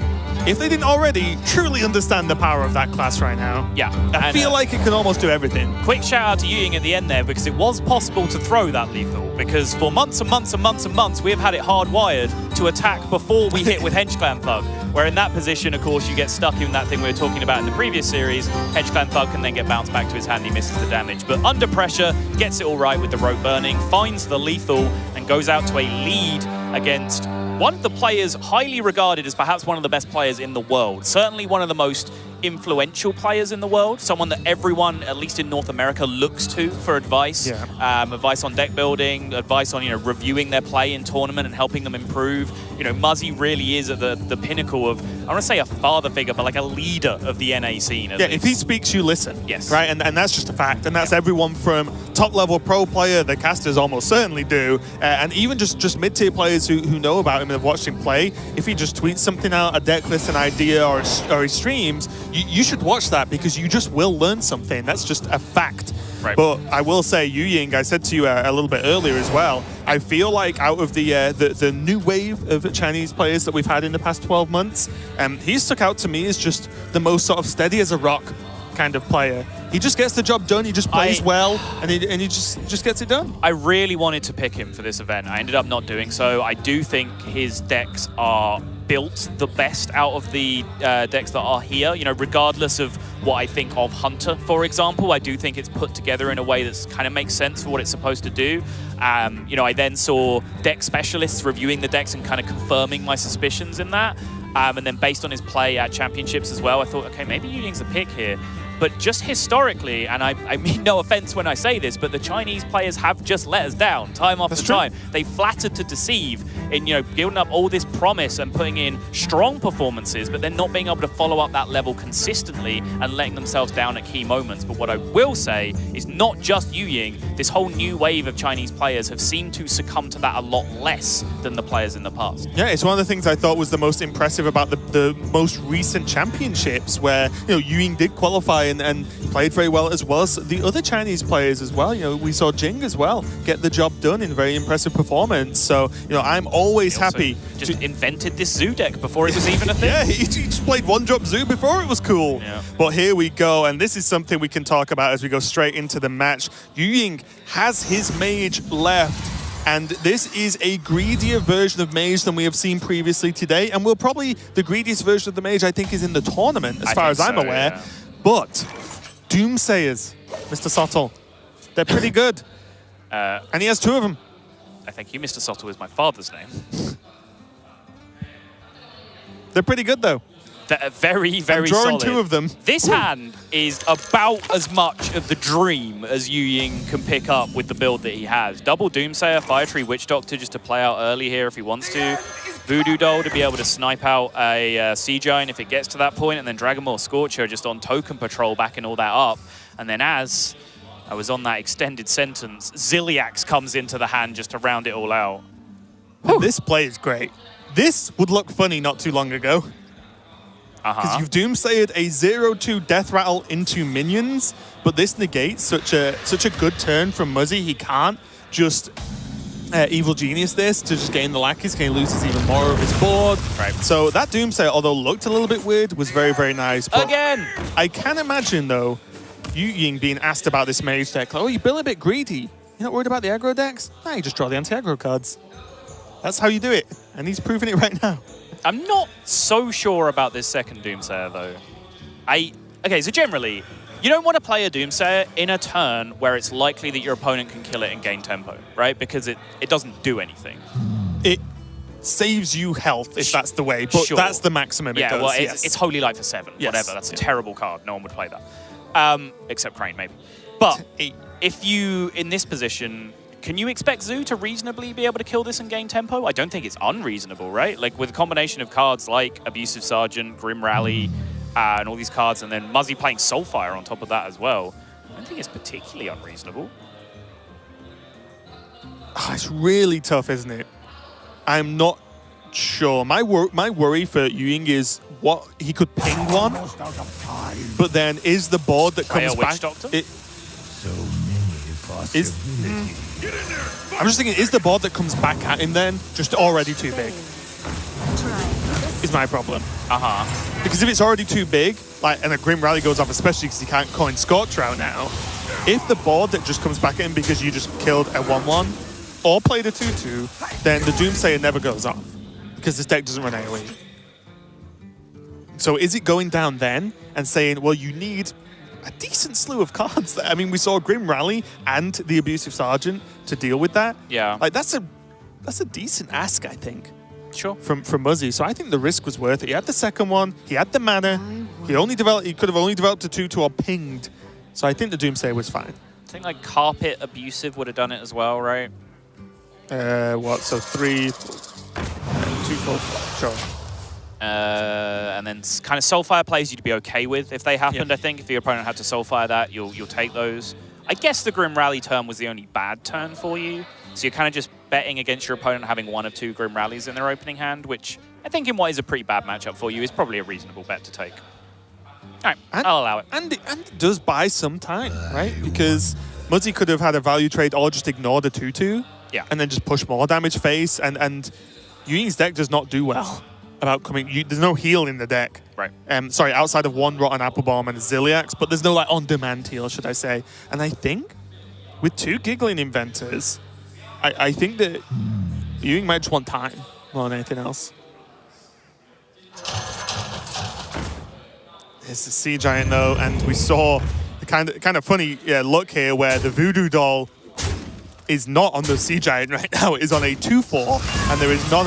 E: if they didn't already, truly understand the power of that class right now.
F: Yeah.
E: I feel like it can almost do everything.
F: Quick shout out to Ewing at the end there, because it was possible to throw that lethal, because for months and months and months and months, we have had it hardwired to attack before we hit with Hench Clan Thug, where in that position, of course, you get stuck in that thing we were talking about in the previous series. Hench Clan Thug can then get bounced back to his hand, he misses the damage. But under pressure, gets it all right with the rope burning, finds the lethal, and goes out to a lead against one of the players highly regarded as perhaps one of the best players in the world. Certainly one of the most influential players in the world. Someone that everyone, at least in North America, looks to for advice.
E: Yeah.
F: Advice on deck building, advice on, reviewing their play in tournament and helping them improve. Muzzy really is at the pinnacle of, I want to say a father figure, but like a leader of the NA scene.
E: Yeah, if he speaks, you listen.
F: Yes.
E: Right, and that's just a fact. And that's everyone from top-level pro player, the casters almost certainly do, and even just mid-tier players who know about him and have watched him play. If he just tweets something out, a deck list, an idea, or he streams, you should watch that because you just will learn something. That's just a fact.
F: Right.
E: But I will say, Ewing, I said to you a little bit earlier as well, I feel like out of the new wave of Chinese players that we've had in the past 12 months, he stuck out to me as just the most sort of steady as a rock kind of player. He just gets the job done. He just plays well, and he just gets it done.
F: I really wanted to pick him for this event. I ended up not doing so. I do think his decks are built the best out of the decks that are here. You know, regardless of what I think of Hunter, for example, I do think it's put together in a way that kind of makes sense for what it's supposed to do. You know, I then saw deck specialists reviewing the decks and kind of confirming my suspicions in that. And then based on his play at championships as well, I thought, okay, maybe HCT's a pick here. But just historically, and I mean no offense when I say this, but the Chinese players have just let us down time after time. They flattered to deceive in, you know, building up all this promise and putting in strong performances, but then not being able to follow up that level consistently and letting themselves down at key moments. But what I will say is not just HCT, this whole new wave of Chinese players have seemed to succumb to that a lot less than the players in the past.
E: Yeah, it's one of the things I thought was the most impressive about the most recent championships, where, you know, HCT did qualify and played very well as the other Chinese players as well. You know, we saw Jing as well get the job done in a very impressive performance. So, you know, I'm always happy.
F: Just invented this Zoo deck before it was even a thing.
E: Yeah, he just played one-drop Zoo before it was cool.
F: Yeah.
E: But here we go, and this is something we can talk about as we go straight into the match. HCT has his mage left, and this is a greedier version of mage than we have seen previously today, and the greediest version of the mage I think is in the tournament as far as I'm aware.
F: Yeah.
E: But Doomsayers, Mr. Sottle, they're pretty good. And he has 2 of them.
F: I think you, Mr. Sottle, is my father's name.
E: They're pretty good, though.
F: They're very, very
E: drawing
F: solid.
E: 2 of them.
F: This hand is about as much of the dream as HCT can pick up with the build that he has. Double Doomsayer, Fire Tree, Witch Doctor just to play out early here if he wants to. Voodoo Doll to be able to snipe out a Sea Giant if it gets to that point, and then Dragonmaw Scorcher just on token patrol backing all that up. And then as I was on that extended sentence, Ziliax comes into the hand just to round it all out.
E: This play is great. This would look funny not too long ago. Because you've Doomsayed a 0-2 Death Rattle into minions, but this negates such a good turn from Muzzy. He can't just Evil Genius this to just gain the lackeys. He loses even more of his board.
F: Right.
E: So that Doomsayer, although looked a little bit weird, was very, very nice. But
F: again,
E: I can imagine, though, HCT being asked about this mage deck. Like, oh, you're a bit greedy. You're not worried about the aggro decks? No, you just draw the anti-aggro cards. That's how you do it. And he's proving it right now.
F: I'm not so sure about this second Doomsayer, though. Okay, so generally, you don't want to play a Doomsayer in a turn where it's likely that your opponent can kill it and gain tempo, right? Because it doesn't do anything.
E: It saves you health, if that's the way, but that's the maximum it does.
F: Well, it's Holy Light for 7, whatever. That's a terrible card. No one would play that. Except Crane, maybe. But if you, in this position, can you expect Zoo to reasonably be able to kill this and gain tempo? I don't think it's unreasonable, right? Like, with a combination of cards like Abusive Sergeant, Grim Rally, and all these cards, and then Muzzy playing Soulfire on top of that as well, I don't think it's particularly unreasonable.
E: Oh, it's really tough, isn't it? I'm not sure. My worry for HCT is what he could ping one, but then is the board that comes back... I'm just thinking, is the board that comes back at him then just already too big? Is my problem. Because if it's already too big, like, and a Grim Rally goes off, especially because he can't coin Scorcher out now, if the board that just comes back at him because you just killed a 1-1 or played a 2-2, then the Doomsayer never goes off because this deck doesn't run AoE. So is it going down then and saying, well, you need a decent slew of cards there? I mean, we saw Grim Rally and the Abusive Sergeant to deal with that.
F: Yeah.
E: Like, that's a decent ask, I think.
F: Sure.
E: From Muzzy. So I think the risk was worth it. He had the second one, he had the mana, he could have only developed a 2-2 or pinged. So I think the Doomsayer was fine.
F: I think like Carpet Abusive would have done it as well, right?
E: What? So 3, 2, 4, sure.
F: And then kind of Soulfire plays you'd be okay with if they happened, I think. If your opponent had to Soulfire that, you'll take those. I guess the Grim Rally turn was the only bad turn for you. So you're kind of just betting against your opponent having 1 of 2 Grim Rallies in their opening hand, which I think in what is a pretty bad matchup for you is probably a reasonable bet to take. All right, I'll allow it.
E: And it does buy some time, right? Because Muzzy could have had a value trade or just ignored a 2-2. and then just push more damage face. And Ewing's deck does not do well about coming. There's no heal in the deck.
F: Right.
E: Sorry, outside of one Rotten Apple Bomb and Ziliax, but there's no like on-demand heal, should I say. And I think with 2 Giggling Inventors, I think that Ewing might just want time more than anything else. There's the Sea Giant though, and we saw the kind of funny look here where the Voodoo Doll is not on the Sea Giant right now. It is on a 2/4, and there is not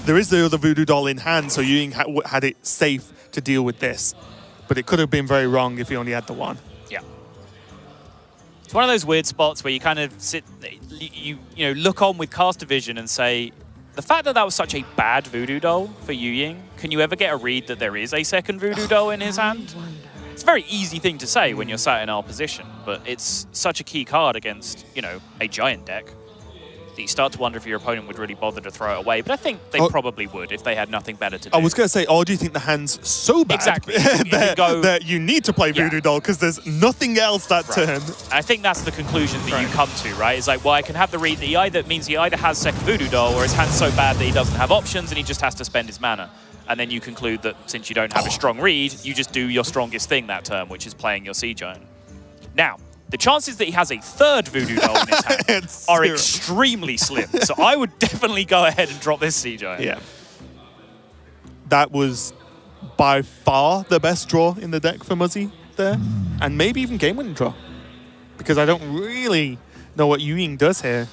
E: there is the other Voodoo Doll in hand, so Ewing had it safe to deal with this. But it could have been very wrong if he only had the one.
F: Yeah. It's one of those weird spots where you kind of sit, you look on with caster vision and say, the fact that was such a bad Voodoo Doll for Ewing, can you ever get a read that there is a second Voodoo Doll in his hand? It's a very easy thing to say when you're sat in our position, but it's such a key card against, a giant deck that you start to wonder if your opponent would really bother to throw it away. But I think they probably would if they had nothing better to do.
E: I was going to say, or do you think the hand's so bad that you need to play Voodoo Doll because there's nothing else that turn?
F: I think that's the conclusion that you come to, right? It's like, well, I can have the read that he either has second Voodoo Doll or his hand's so bad that he doesn't have options and he just has to spend his mana. And then you conclude that since you don't have a strong read, you just do your strongest thing that turn, which is playing your Sea Giant. Now, the chances that he has a third Voodoo Doll in his hand are extremely slim. So I would definitely go ahead and drop this Sea Giant.
E: Yeah. That was by far the best draw in the deck for Muzzy there. And maybe even game-winning draw. Because I don't really know what Ewing does here.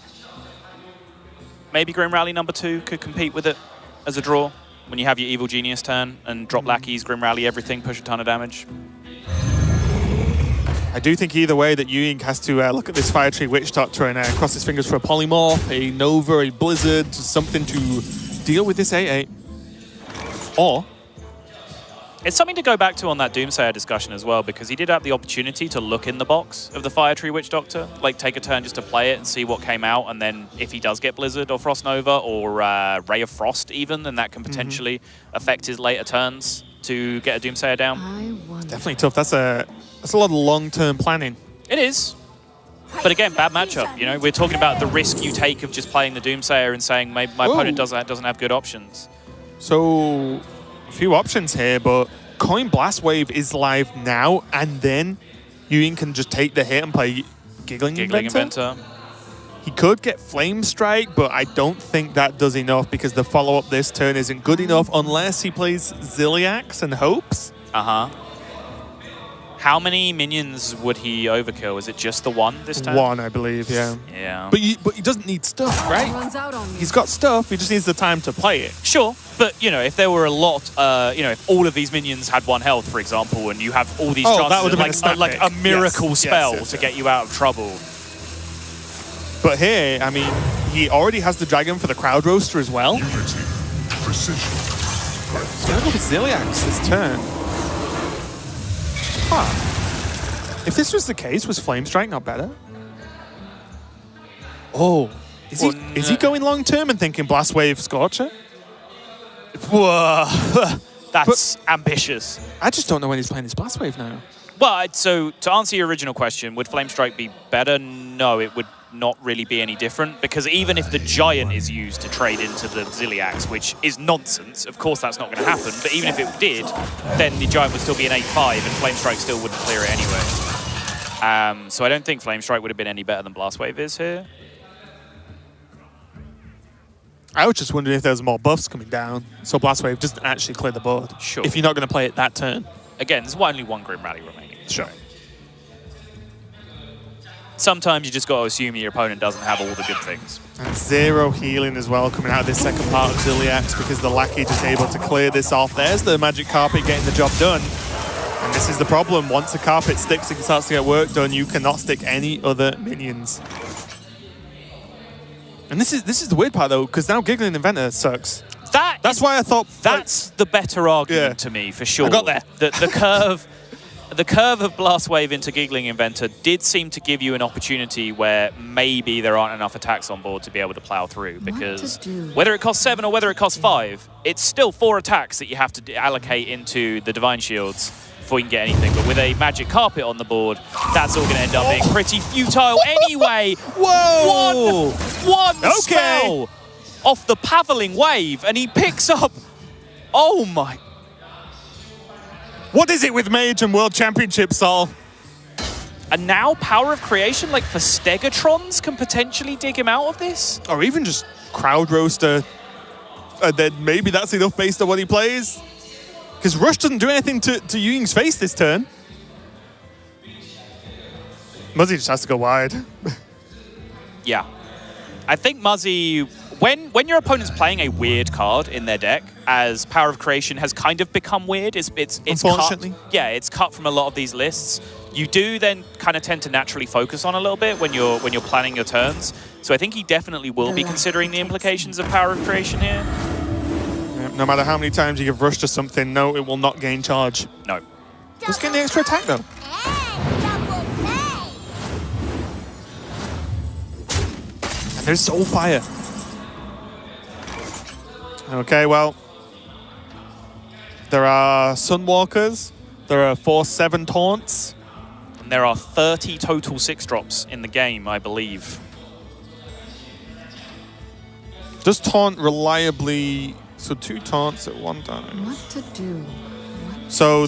F: Maybe Grim Rally number 2 could compete with it as a draw. When you have your Evil Genius turn and drop lackeys, Grim Rally everything, push a ton of damage.
E: I do think either way that Ewing has to look at this Fire Tree Witch Doctor and cross his fingers for a Polymorph, a Nova, a Blizzard, something to deal with this 8/8. Or...
F: It's something to go back to on that Doomsayer discussion as well, because he did have the opportunity to look in the box of the Fire Tree Witch Doctor, like take a turn just to play it and see what came out, and then if he does get Blizzard or Frost Nova or Ray of Frost even, then that can potentially affect his later turns to get a Doomsayer down.
E: Definitely tough. That's a lot of long-term planning.
F: It is. But again, bad matchup. We're talking about the risk you take of just playing the Doomsayer and saying my opponent doesn't have good options.
E: So... a few options here, but Coin Blast Wave is live now, and then Ewing can just take the hit and play Giggling Inventor. He could get Flame Strike, but I don't think that does enough because the follow-up this turn isn't good enough unless he plays Ziliax and hopes.
F: How many minions would he overkill? Is it just the one this time?
E: One, I believe, yeah.
F: Yeah.
E: But he doesn't need stuff, right? He's got stuff, he just needs the time to play it.
F: Sure, but, if there were a lot, if all of these minions had 1 health, for example, and you have all these chances of like a miracle spell to get you out of trouble.
E: But here, I mean, he already has the Dragon for the Crowd Roaster as well.
I: Precision.
E: He's gonna go for Ziliax this turn. If this was the case, was Flame Strike not better? Oh, is he going long term and thinking Blast Wave Scorcher?
F: Whoa, that's ambitious.
E: I just don't know when he's playing his Blast Wave now.
F: Well, so to answer your original question, would Flame Strike be better? No, it would not really be any different, because even if the Giant is used to trade into the Ziliax, which is nonsense, of course that's not going to happen, but even if it did, then the Giant would still be an 8/5 and Flame Strike still wouldn't clear it anyway. So I don't think Flame Strike would have been any better than Blast Wave is here.
E: I was just wondering if there's more buffs coming down, so Blast Wave doesn't actually clear the board.
F: Sure.
E: If you're not going to play it that turn.
F: Again, there's only 1 Grim Rally remaining.
E: Sure.
F: Sometimes you just got to assume your opponent doesn't have all the good things.
E: And 0 healing as well coming out of this second part of Ziliax because the Lackey just able to clear this off. There's the Magic Carpet getting the job done. And this is the problem. Once the carpet sticks and starts to get work done, you cannot stick any other minions. And this is the weird part though, because now Giggling Inventor sucks. That's why I thought
F: that's the better argument to me for sure.
E: I got there.
F: The curve of Blast Wave into Giggling Inventor did seem to give you an opportunity where maybe there aren't enough attacks on board to be able to plow through, because whether it costs 7 or whether it costs 5, it's still 4 attacks that you have to allocate into the Divine Shields before he can get anything. But with a magic carpet on the board, that's all going to end up being pretty futile anyway.
E: Whoa!
F: One spell off the Paveling Wave, and he picks up... Oh my...
E: What is it with Mage and World Championship, Sol?
F: And now Power of Creation, like for Stegatrons, can potentially dig him out of this?
E: Or even just Crowd Roaster. And then maybe that's enough based on what he plays. Because Rush doesn't do anything to HCT's face this turn. Muzzy just has to go wide.
F: Yeah. I think Muzzy, when your opponent's playing a weird card in their deck, as Power of Creation has kind of become weird, it's
E: unfortunately.
F: cut. Yeah, it's cut from a lot of these lists. You do then kind of tend to naturally focus on a little bit when you're planning your turns. So I think he definitely will be considering the implications of Power of Creation here.
E: No matter how many times you give Rush to something, no, it will not gain charge.
F: No.
E: Just getting the extra attack, though. And there's Soulfire. Okay, well, there are Sunwalkers. There are 4/7 taunts.
F: And there are 30 total 6-drops in the game, I believe.
E: Does taunt reliably... So 2 taunts at one time.
D: What to do?
E: So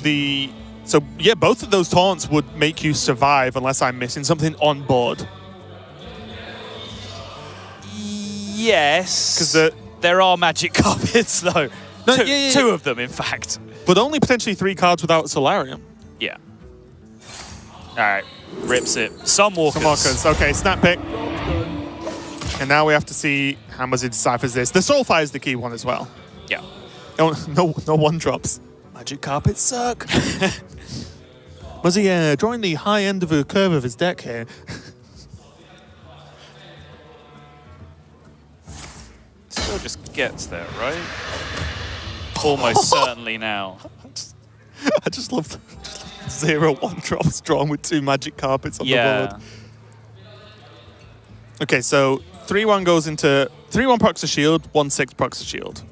E: yeah, both of those taunts would make you survive unless I'm missing something on board.
F: Yes. Because there are magic carpets, though.
E: No,
F: two of them, in fact.
E: But only potentially 3 cards without Solarium.
F: Yeah. All right. Rips it. Sunwalkers.
E: Okay, snap pick. And now we have to see how Muzzy deciphers this. The Soulfire is the key one as well.
F: Yeah.
E: No 1-drops. Magic carpets suck. Muzzy drawing the high end of the curve of his deck here.
F: Still just gets there, right? Almost certainly now.
E: I just love 0 1-drops drawn with 2 magic carpets on the board. Okay, so 3/1 goes into 3/1 procs a shield, 1/6 procs a shield.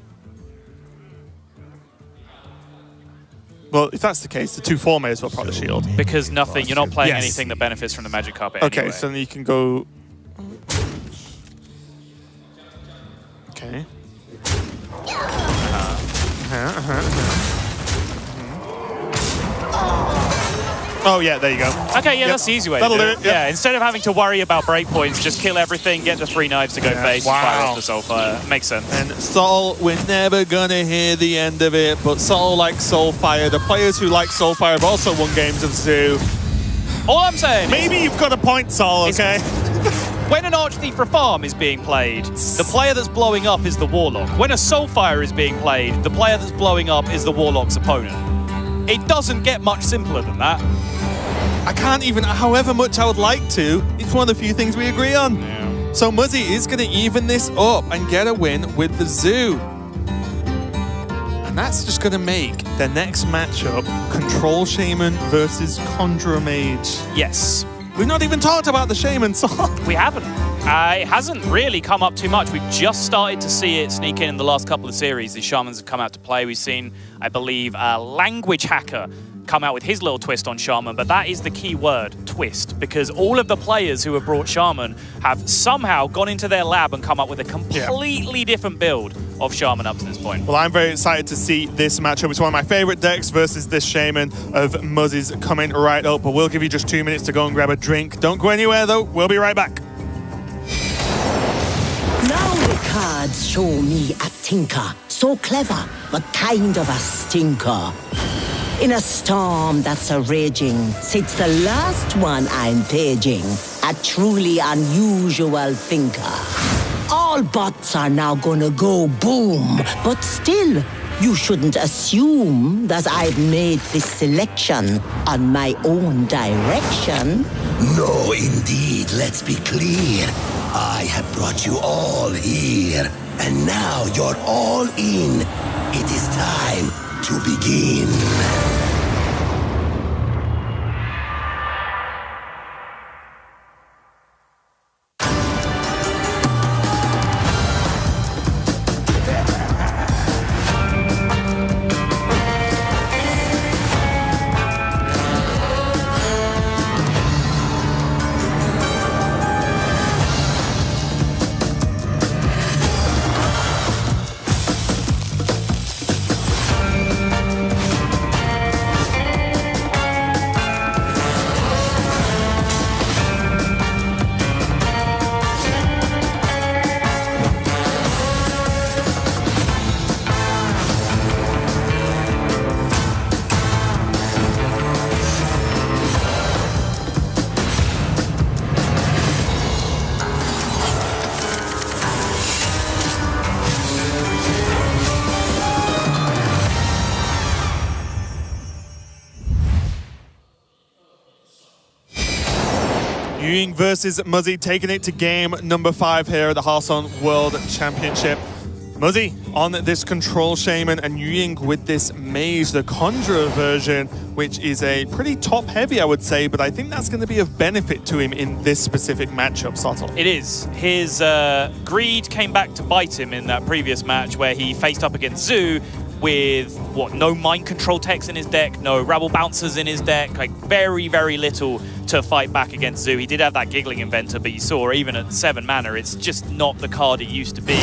E: Well, if that's the case, the 2/4 may as well proc the shield.
F: Because nothing, you're not playing anything that benefits from the magic carpet
E: Okay,
F: anyway.
E: so then you can go... Okay. Oh, yeah, there you go.
F: Okay, yeah, that's the easy way to do
E: That'll
F: it.
E: do it,
F: Yeah, instead of having to worry about breakpoints, just kill everything, get the 3 knives to go face, fire off the Soulfire. Makes sense.
E: And Sol, we're never gonna hear the end of it, but Sol likes Soulfire. The players who like Soulfire have also won games of Zoo.
F: All I'm saying
E: Maybe you've got a point, Sol, okay?
F: When an Archthief for farm is being played, the player that's blowing up is the Warlock. When a Soulfire is being played, the player that's blowing up is the Warlock's opponent. It doesn't get much simpler than that.
E: I can't even, however much I would like to, it's one of the few things we agree on. Yeah. So Muzzy is going to even this up and get a win with the Zoo. And that's just going to make the next matchup Control Shaman versus Conjurer Mage.
F: Yes.
E: We've not even talked about the Shaman song.
F: We haven't. It hasn't really come up too much. We've just started to see it sneak in the last couple of series. The Shamans have come out to play. We've seen, I believe, Language Hacker come out with his little twist on Shaman, but that is the key word, twist, because all of the players who have brought Shaman have somehow gone into their lab and come up with a completely different build of Shaman up to this point.
E: Well, I'm very excited to see this matchup. It's one of my favorite decks versus this Shaman of Muzzy's coming right up, but we'll give you just 2 minutes to go and grab a drink. Don't go anywhere, though. We'll be right back.
G: Now the cards show me a tinker, so clever, but kind of a stinker. In a storm that's a raging, sits the last one I'm paging, a truly unusual thinker. All bots are now gonna go boom, but still, you shouldn't assume that I've made this selection on my own direction.
Q: No, indeed, let's be clear. I have brought you all here, and now you're all in. It is time to begin.
E: HCT versus Muzzy taking it to game number 5 here at the Hearthstone World Championship. Muzzy on this Control Shaman and HCT with this Mage, the Conjurer version, which is a pretty top-heavy, I would say, but I think that's going to be of benefit to him in this specific matchup, Sottle.
F: It is. His greed came back to bite him in that previous match where he faced up against Zoo with, no mind control techs in his deck, no rabble bouncers in his deck, like very, very little to fight back against Zoo. He did have that Giggling Inventor, but you saw even at 7 mana, it's just not the card it used to be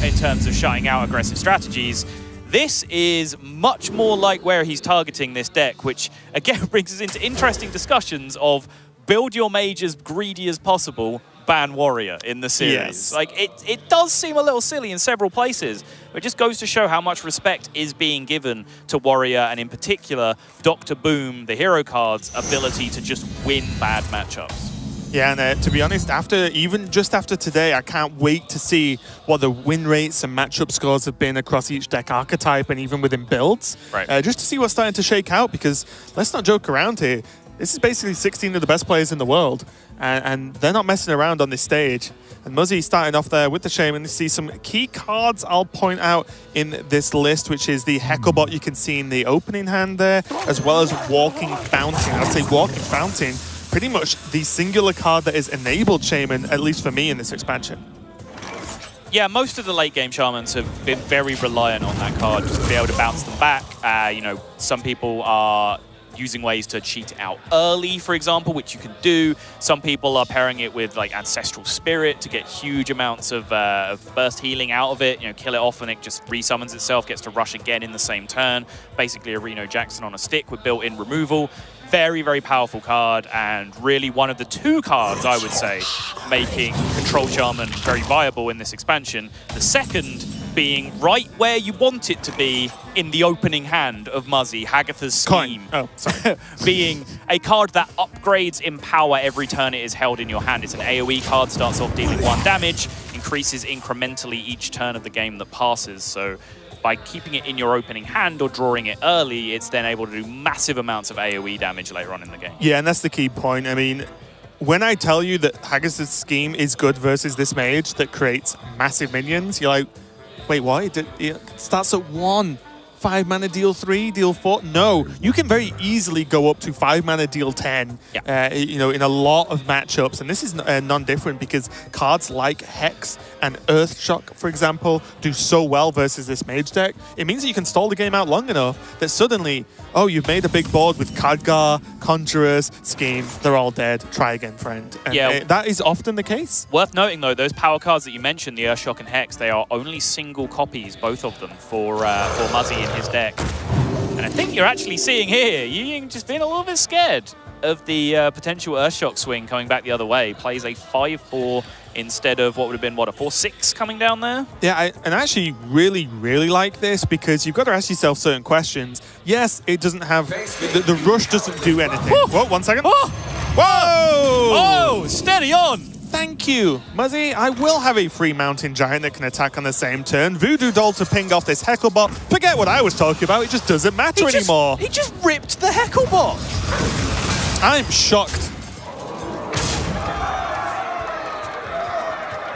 F: in terms of shutting out aggressive strategies. This is much more like where he's targeting this deck, which again brings us into interesting discussions of build your mage as greedy as possible, ban warrior in the series.
E: Yes.
F: Like it does seem a little silly in several places, but it just goes to show how much respect is being given to warrior, and in particular Dr. Boom, the hero card's ability to just win bad matchups.
E: Yeah, and to be honest, just after today, I can't wait to see what the win rates and matchup scores have been across each deck archetype and even within builds.
F: Right.
E: Just to see what's starting to shake out, because let's not joke around here. This is basically 16 of the best players in the world, and they're not messing around on this stage. And Muzzy starting off there with the Shaman. You see some key cards I'll point out in this list, which is the Hecklebot you can see in the opening hand there, as well as Walking Fountain. I'd say Walking Fountain, pretty much the singular card that has enabled Shaman, at least for me in this expansion.
F: Yeah, most of the late game Shamans have been very reliant on that card just to be able to bounce them back. Some people are using ways to cheat it out early, for example, which you can do. Some people are pairing it with like Ancestral Spirit to get huge amounts of burst healing out of it, kill it off and it just resummons itself, gets to rush again in the same turn. Basically a Reno Jackson on a stick with built-in removal. Very, very powerful card, and really one of the 2 cards, I would say, making Control Shaman very viable in this expansion. The second being right where you want it to be in the opening hand of Muzzy, Hagatha's Scheme.
E: Oh, sorry.
F: Being a card that upgrades in power every turn it is held in your hand. It's an AoE card, starts off dealing 1 damage, increases incrementally each turn of the game that passes. So by keeping it in your opening hand or drawing it early, it's then able to do massive amounts of AoE damage later on in the game.
E: Yeah, and that's the key point. I mean, when I tell you that Haggis' Scheme is good versus this mage that creates massive minions, you're like, wait, what? It starts at 1. 5 mana deal 3, deal 4. No, you can very easily go up to 5 mana deal 10.
F: Yeah.
E: In a lot of matchups, and this is non-different because cards like Hex and Earthshock, for example, do so well versus this mage deck. It means that you can stall the game out long enough that suddenly, oh, you've made a big board with Khadgar, Conjurers, Scheme. They're all dead. Try again, friend. And that is often the case.
F: Worth noting, though, those power cards that you mentioned, the Earthshock and Hex, they are only single copies, both of them, for Muzzy in his deck. And I think you're actually seeing here, HCT just being a little bit scared of the potential Earthshock swing coming back the other way. Plays a 5-4 instead of what would have been, a 4-6 coming down there?
E: Yeah, I actually really, really like this because you've got to ask yourself certain questions. Yes, it doesn't have... The rush doesn't do anything. Whoa, 1 second.
F: Oh!
E: Whoa!
F: Oh, steady on!
E: Thank you, Muzzy. I will have a free Mountain Giant that can attack on the same turn. Voodoo Doll to ping off this Hecklebot. Forget what I was talking about. It just doesn't matter anymore.
F: He just ripped the Hecklebot.
E: I'm shocked.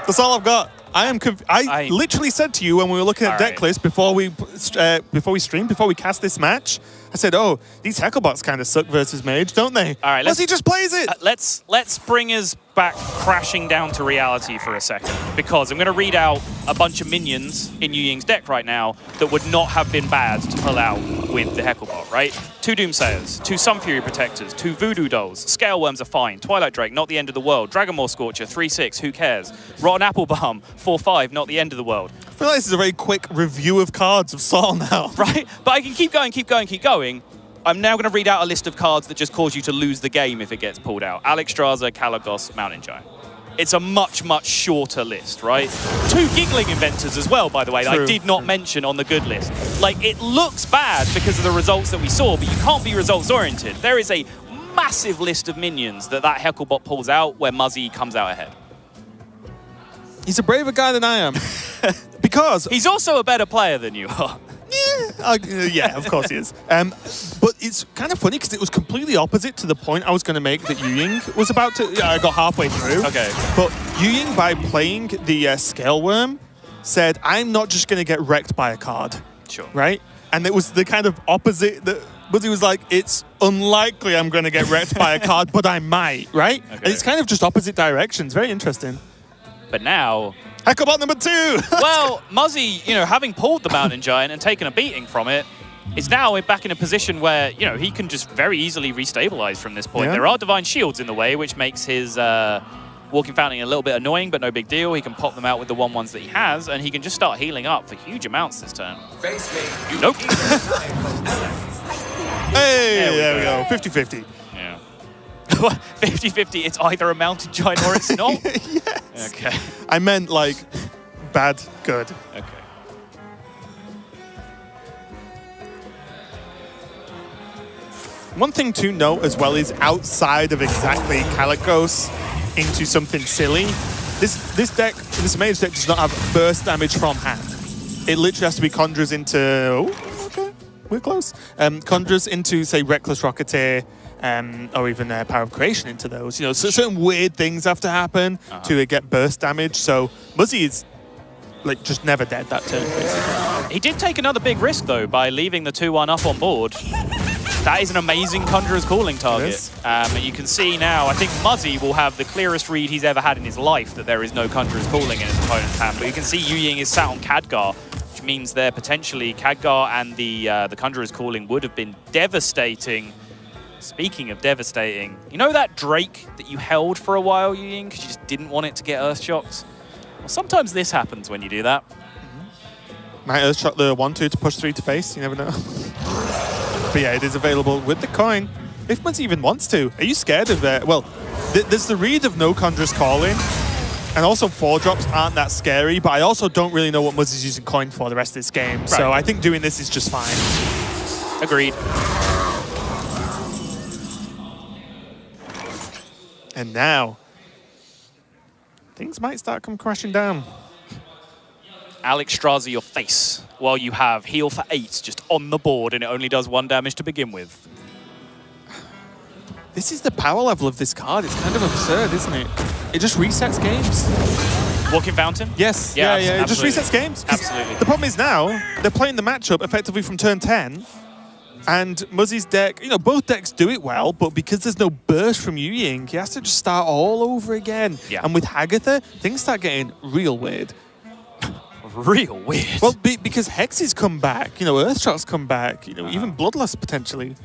E: That's all I've got. I literally said to you when we were looking at deck lists before we streamed, before we cast this match, I said, oh, these Hecklebots kind of suck versus Mage, don't they?
F: All right,
E: Muzzy just plays it.
F: Let's bring us back crashing down to reality for a second, because I'm going to read out a bunch of minions in HCT's deck right now that would not have been bad to pull out with the Hecklebot, right? 2 Doomsayers, 2 Sunfury Protectors, 2 Voodoo Dolls, Scale Worms are fine, Twilight Drake, not the end of the world, Dragonmaw Scorcher, 3-6, who cares? Rotten Apple Balm, 4-5, not the end of the world.
E: I feel like this is a very quick review of cards of Saul now.
F: Right? But I can keep going. I'm now going to read out a list of cards that just cause you to lose the game if it gets pulled out. Alexstrasza, Kalagos, Mountain Giant. It's a much, much shorter list, right? 2 Giggling Inventors as well, by the way, that I did not mention on the good list. Like, it looks bad because of the results that we saw, but you can't be results-oriented. There is a massive list of minions that Hecklebot pulls out where Muzzy comes out ahead.
E: He's a braver guy than I am. Because...
F: He's also a better player than you are.
E: Yeah, of course he is. But it's kind of funny because it was completely opposite to the point I was going to make that HCT was about to. I got halfway through.
F: Okay.
E: But HCT, by playing the Scale Worm, said, I'm not just going to get wrecked by a card.
F: Sure.
E: Right? And it was the kind of opposite that Muzzy was like, it's unlikely I'm going to get wrecked by a card, but I might, right?
F: Okay.
E: And it's kind of just opposite directions. Very interesting.
F: But now...
E: Hackerbot number 2!
F: Well, Muzzy, having pulled the Mountain Giant and taken a beating from it, is now back in a position where, he can just very easily restabilize from this point.
E: Yeah.
F: There are Divine Shields in the way, which makes his Walking Fountain a little bit annoying, but no big deal. He can pop them out with the 1/1s that he has, and he can just start healing up for huge amounts this turn. Nope.
E: Hey, there we go. 50-50.
F: Yeah. 50-50, it's either a Mountain Giant or it's not?
E: Yes.
F: Okay.
E: I meant like bad, good.
F: Okay.
E: One thing to note as well is outside of exactly Kalikos into something silly, this mage deck does not have burst damage from hand. It literally has to be Conjures into... Oh, okay, we're close. Conjures into, say, Reckless Rocketeer, or even Power of Creation into those. So certain weird things have to happen to get burst damage. So Muzzy is like just never dead that turn, basically.
F: He did take another big risk, though, by leaving the 2/1 up on board. That is an amazing Conjurer's Calling target. And you can see now, I think Muzzy will have the clearest read he's ever had in his life that there is no Conjurer's Calling in his opponent's hand. But you can see HCT is sat on Khadgar, which means there potentially Khadgar and the Conjurer's Calling would have been devastating. Speaking of devastating, you know that Drake that you held for a while, HCT, because you just didn't want it to get Earthshocked? Well, sometimes this happens when you do that.
E: Might Earthshock the 1/2 to push 3 to face, you never know. But yeah, it is available with the coin, if Muzzy even wants to. Are you scared of that? Well, there's the read of no Conjurer's Calling, and also 4-drops aren't that scary, but I also don't really know what Muzzy's using coin for the rest of this game, right. So I think doing this is just fine.
F: Agreed.
E: And now, things might start come crashing down.
F: Alex Straza your face, while you have heal for 8 just on the board and it only does 1 damage to begin with.
E: This is the power level of this card. It's kind of absurd, isn't it? It just resets games.
F: Walking Fountain?
E: Yes, yeah. It just resets games.
F: Absolutely.
E: The problem is now, they're playing the matchup effectively from turn 10, and Muzzy's deck, both decks do it well, but because there's no burst from HCT, he has to just start all over again.
F: Yeah.
E: And with Hagatha, things start getting real weird.
F: Real weird.
E: Well, because Hexes come back, Earthshock's come back, even Bloodlust potentially.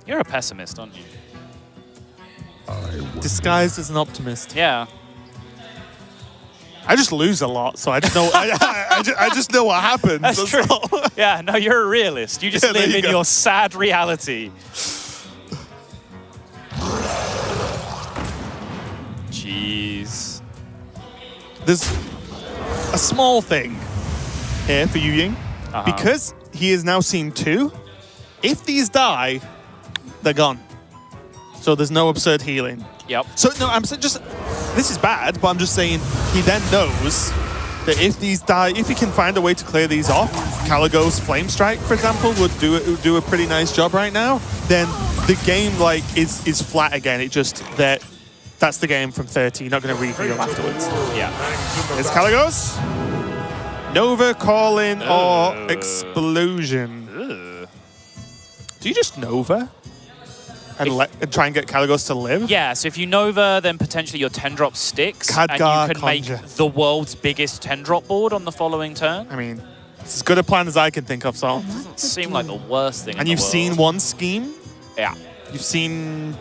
F: You're a pessimist, aren't you?
E: Disguised as an optimist.
F: Yeah.
E: I just lose a lot, so I just know I just know what happens.
F: That's true. Yeah, no, you're a realist. You just live in your sad reality. Jeez.
E: There's a small thing here for HCT. Because he has now seen 2, if these die, they're gone. So there's no absurd healing.
F: Yep.
E: So no, I'm saying just, this is bad, but I'm just saying he then knows that if these die, if he can find a way to clear these off, Kaligos Flame Strike, for example, would do a pretty nice job right now, then the game is flat again. It just, that's the game from 30. You're not going to reheal afterwards.
F: Yeah.
E: There's Kaligos. Nova, Calling, or Explosion. Do you just Nova? And try and get Kaligos to live?
F: Yeah, so if you Nova, then potentially your 10-drop sticks,
E: Khadgar,
F: and you can
E: Conjure.
F: make the world's biggest 10-drop board on the following turn.
E: I mean, it's as good a plan as I can think of, Sol.
F: Doesn't seem like the worst thing
E: And you've seen one scheme?
F: Yeah.
E: You've seen...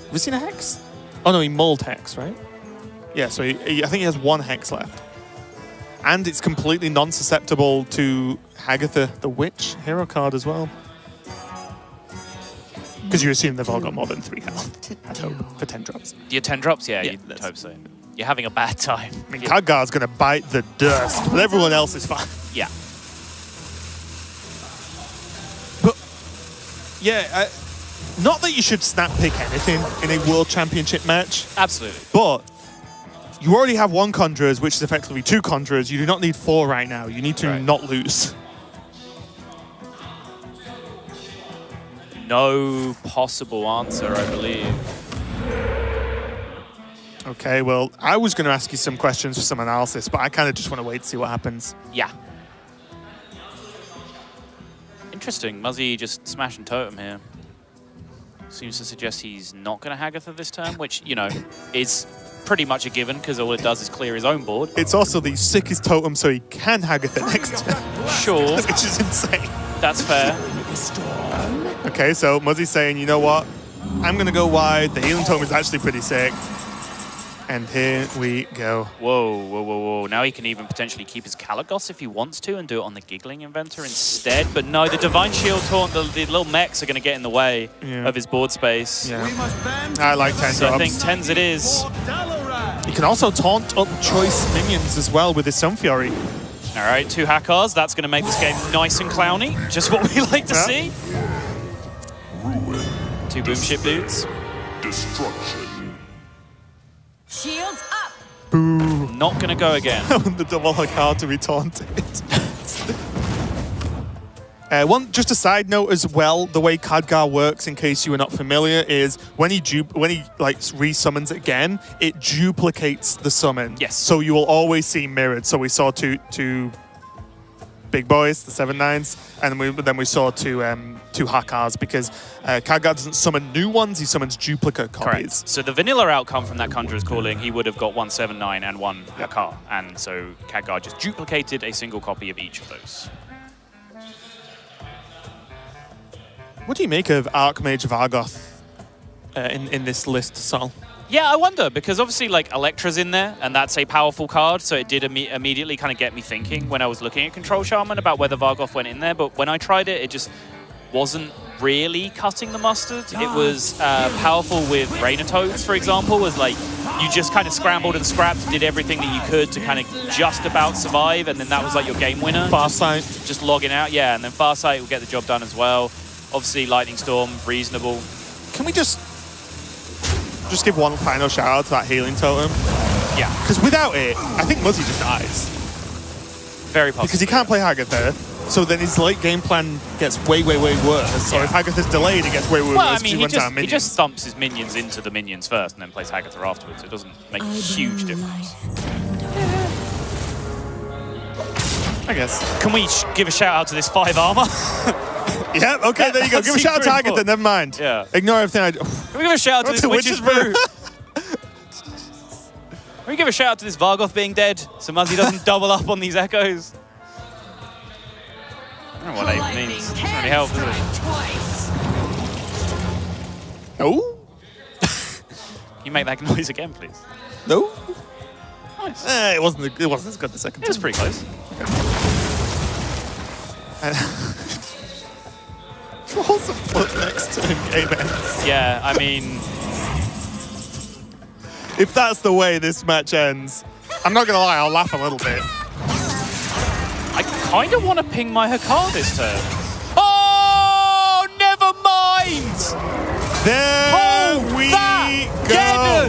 E: Have you seen a Hex? Oh no, he mulled Hex, right? Yeah, so I think he has 1 Hex left. And it's completely non-susceptible to Hagatha, the Witch hero card as well. Because you assume they've all got more than 3 health, I'd hope, for 10 drops.
F: Your 10 drops? Yeah, you'd hope so. You're having a bad time.
E: I mean, Khadgar's going to bite the dust, but everyone else is fine.
F: Yeah.
E: But, yeah, not that you should snap pick anything in a World Championship match.
F: Absolutely.
E: But you already have 1 Conjurers, which is effectively 2 Conjurers. You do not need 4 right now. You need to not lose.
F: No possible answer, I believe.
E: Okay, well, I was going to ask you some questions for some analysis, but I kind of just want to wait to see what happens.
F: Yeah. Interesting. Muzzy just smashing totem here. Seems to suggest he's not going to Hagatha this turn, which, you know, is pretty much a given because all it does is clear his own board.
E: It's also the sickest totem, so he can Hagatha next turn.
F: Sure.
E: Which is insane.
F: That's fair.
E: Okay, so Muzzy's saying, you know what? I'm going to go wide. The healing totem is actually pretty sick. And here we go.
F: Whoa, whoa, whoa, whoa. Now he can even potentially keep his Kalagos if he wants to and do it on the Giggling Inventor instead. But no, the Divine Shield Taunt, the little mechs are going to get in the way of his board space.
E: Yeah. I like 10
F: So
E: drops.
F: I think 10s it is.
E: You can also taunt up choice minions as well with his Sun Fury.
F: All right, 2 Hackers. That's going to make this game nice and clowny. Just what we like to see. 2 Boomship dudes.
I: Destruction.
A: Shields up.
E: Boo.
F: Not going to go again.
E: The double Hakar to be taunted. Just a side note as well, the way Khadgar works, in case you are not familiar, is when he like resummons again, it duplicates the summon.
F: Yes.
E: So you will always see mirrored. So we saw two big boys, the 7/9s, and then we saw two Hakars because Khadgar doesn't summon new ones; he summons duplicate copies.
F: Correct. So the vanilla outcome from that Conjurer's Calling, he would have got 1 7/9 and 1 Hakar, and so Khadgar just duplicated a single copy of each of those.
E: What do you make of Archmage Vargoth in this list, Sol?
F: Yeah, I wonder, because obviously, like, Electra's in there, and that's a powerful card, so it did immediately kind of get me thinking when I was looking at Control Shaman about whether Vargoth went in there, but when I tried it, it just wasn't really cutting the mustard. It was powerful with Raynatoads, for example, was like, you just kind of scrambled and scrapped, did everything that you could to kind of just about survive, and then that was like your game winner.
E: Farsight.
F: Just logging out, yeah, and then Farsight will get the job done as well. Obviously, Lightning Storm, reasonable.
E: Can we just give one final shout out to that healing totem?
F: Yeah.
E: Because without it, I think Muzzy just dies.
F: Very possible.
E: Because he can't play Hagatha, so then his late game plan gets way, way, way worse. So if Hagatha's delayed, it gets way, way
F: Well,
E: worse.
F: I mean, he just stumps his minions into the minions first and then plays Hagatha afterwards. It doesn't make a huge difference.
E: I guess.
F: Can we give a shout out to this 5 armor?
E: Yeah, okay, there you go. Give a shout out to Hagatha, never mind.
F: Yeah.
E: Ignore everything I do.
F: Can we give a shout out to this Witch's Brew? Can we give a shout out to this Vargoth being dead so Muzzy doesn't double up on these echoes? I don't know what that even means. It doesn't really help, does it?
E: Oh?
F: Can you make that noise again, please?
E: No.
F: Nice.
E: It wasn't as good the second time.
F: It was pretty close.
E: Rolls a foot next to him, game ends.
F: Yeah, I mean...
E: If that's the way this match ends, I'm not going to lie, I'll laugh a little bit.
F: I kind of want to ping my Hakar this turn. Oh, never mind!
E: There we go!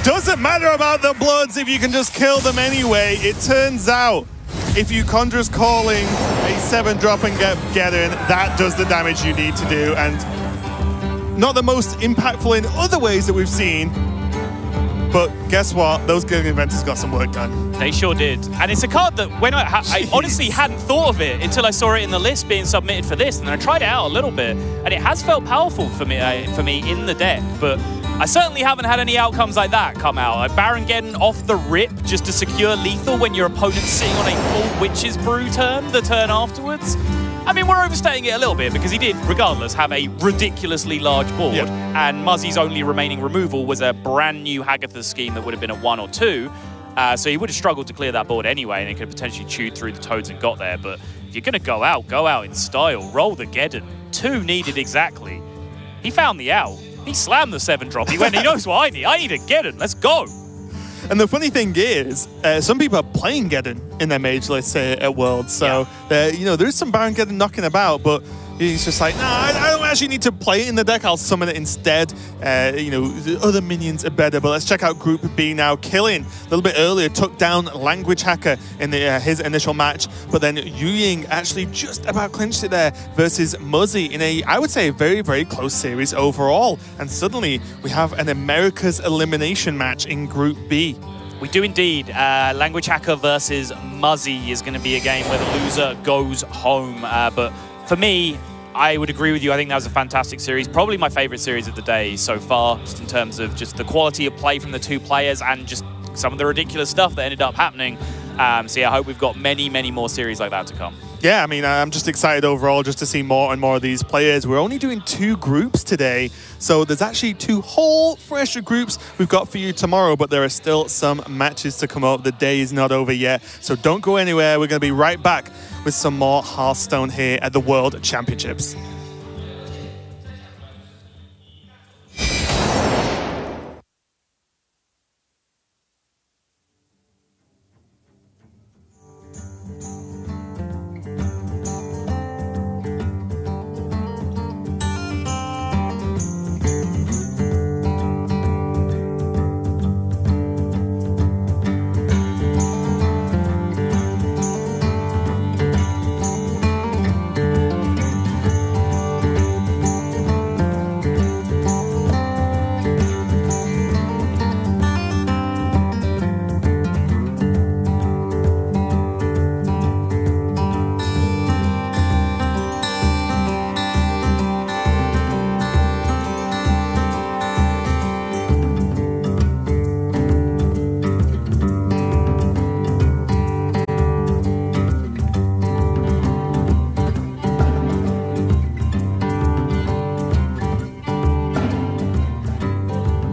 E: Doesn't matter about the Bloods if you can just kill them anyway. It turns out, if you Conjurer's Calling a 7-drop and get in, that does the damage you need to do. And not the most impactful in other ways that we've seen, but guess what? Those Giggling Inventors got some work done.
F: They sure did. And it's a card that when I honestly hadn't thought of it until I saw it in the list being submitted for this, and I tried it out a little bit, and it has felt powerful for me in the deck, but I certainly haven't had any outcomes like that come out. Like Baron getting off the rip just to secure lethal when your opponent's sitting on a full Witch's Brew turn the turn afterwards. I mean, we're overstating it a little bit because he did, regardless, have a ridiculously large board, and Muzzy's only remaining removal was a brand new Hagatha scheme that would have been at 1 or 2, so he would have struggled to clear that board anyway, and he could potentially chewed through the Toads and got there, but if you're going to go out in style, roll the Geddon. 2 needed exactly. He found the out. He slammed the 7-drop. He went, he knows what I need. I need a Geddon. Let's go.
E: And the funny thing is, some people are playing Geddon in their mage lists at Worlds. So, there is some Baron Geddon knocking about. But He's just like, nah, I don't actually need to play it in the deck. I'll summon it instead. You know, the other minions are better. But let's check out Group B now. Killing a little bit earlier took down Language Hacker in his initial match. But then HCT actually just about clinched it there versus Muzzy in a, I would say, a very, very close series overall. And suddenly we have an America's elimination match in Group B.
F: We do indeed. Language Hacker versus Muzzy is going to be a game where the loser goes home. But for me, I would agree with you. I think that was a fantastic series. Probably my favorite series of the day so far, just in terms of just the quality of play from the two players and just some of the ridiculous stuff that ended up happening. So yeah, I hope we've got many, many more series like that to come.
E: Yeah, I mean, I'm just excited overall just to see more and more of these players. We're only doing 2 groups today, so there's actually 2 whole fresher groups we've got for you tomorrow, but there are still some matches to come up. The day is not over yet, so don't go anywhere. We're going to be right back with some more Hearthstone here at the World Championships.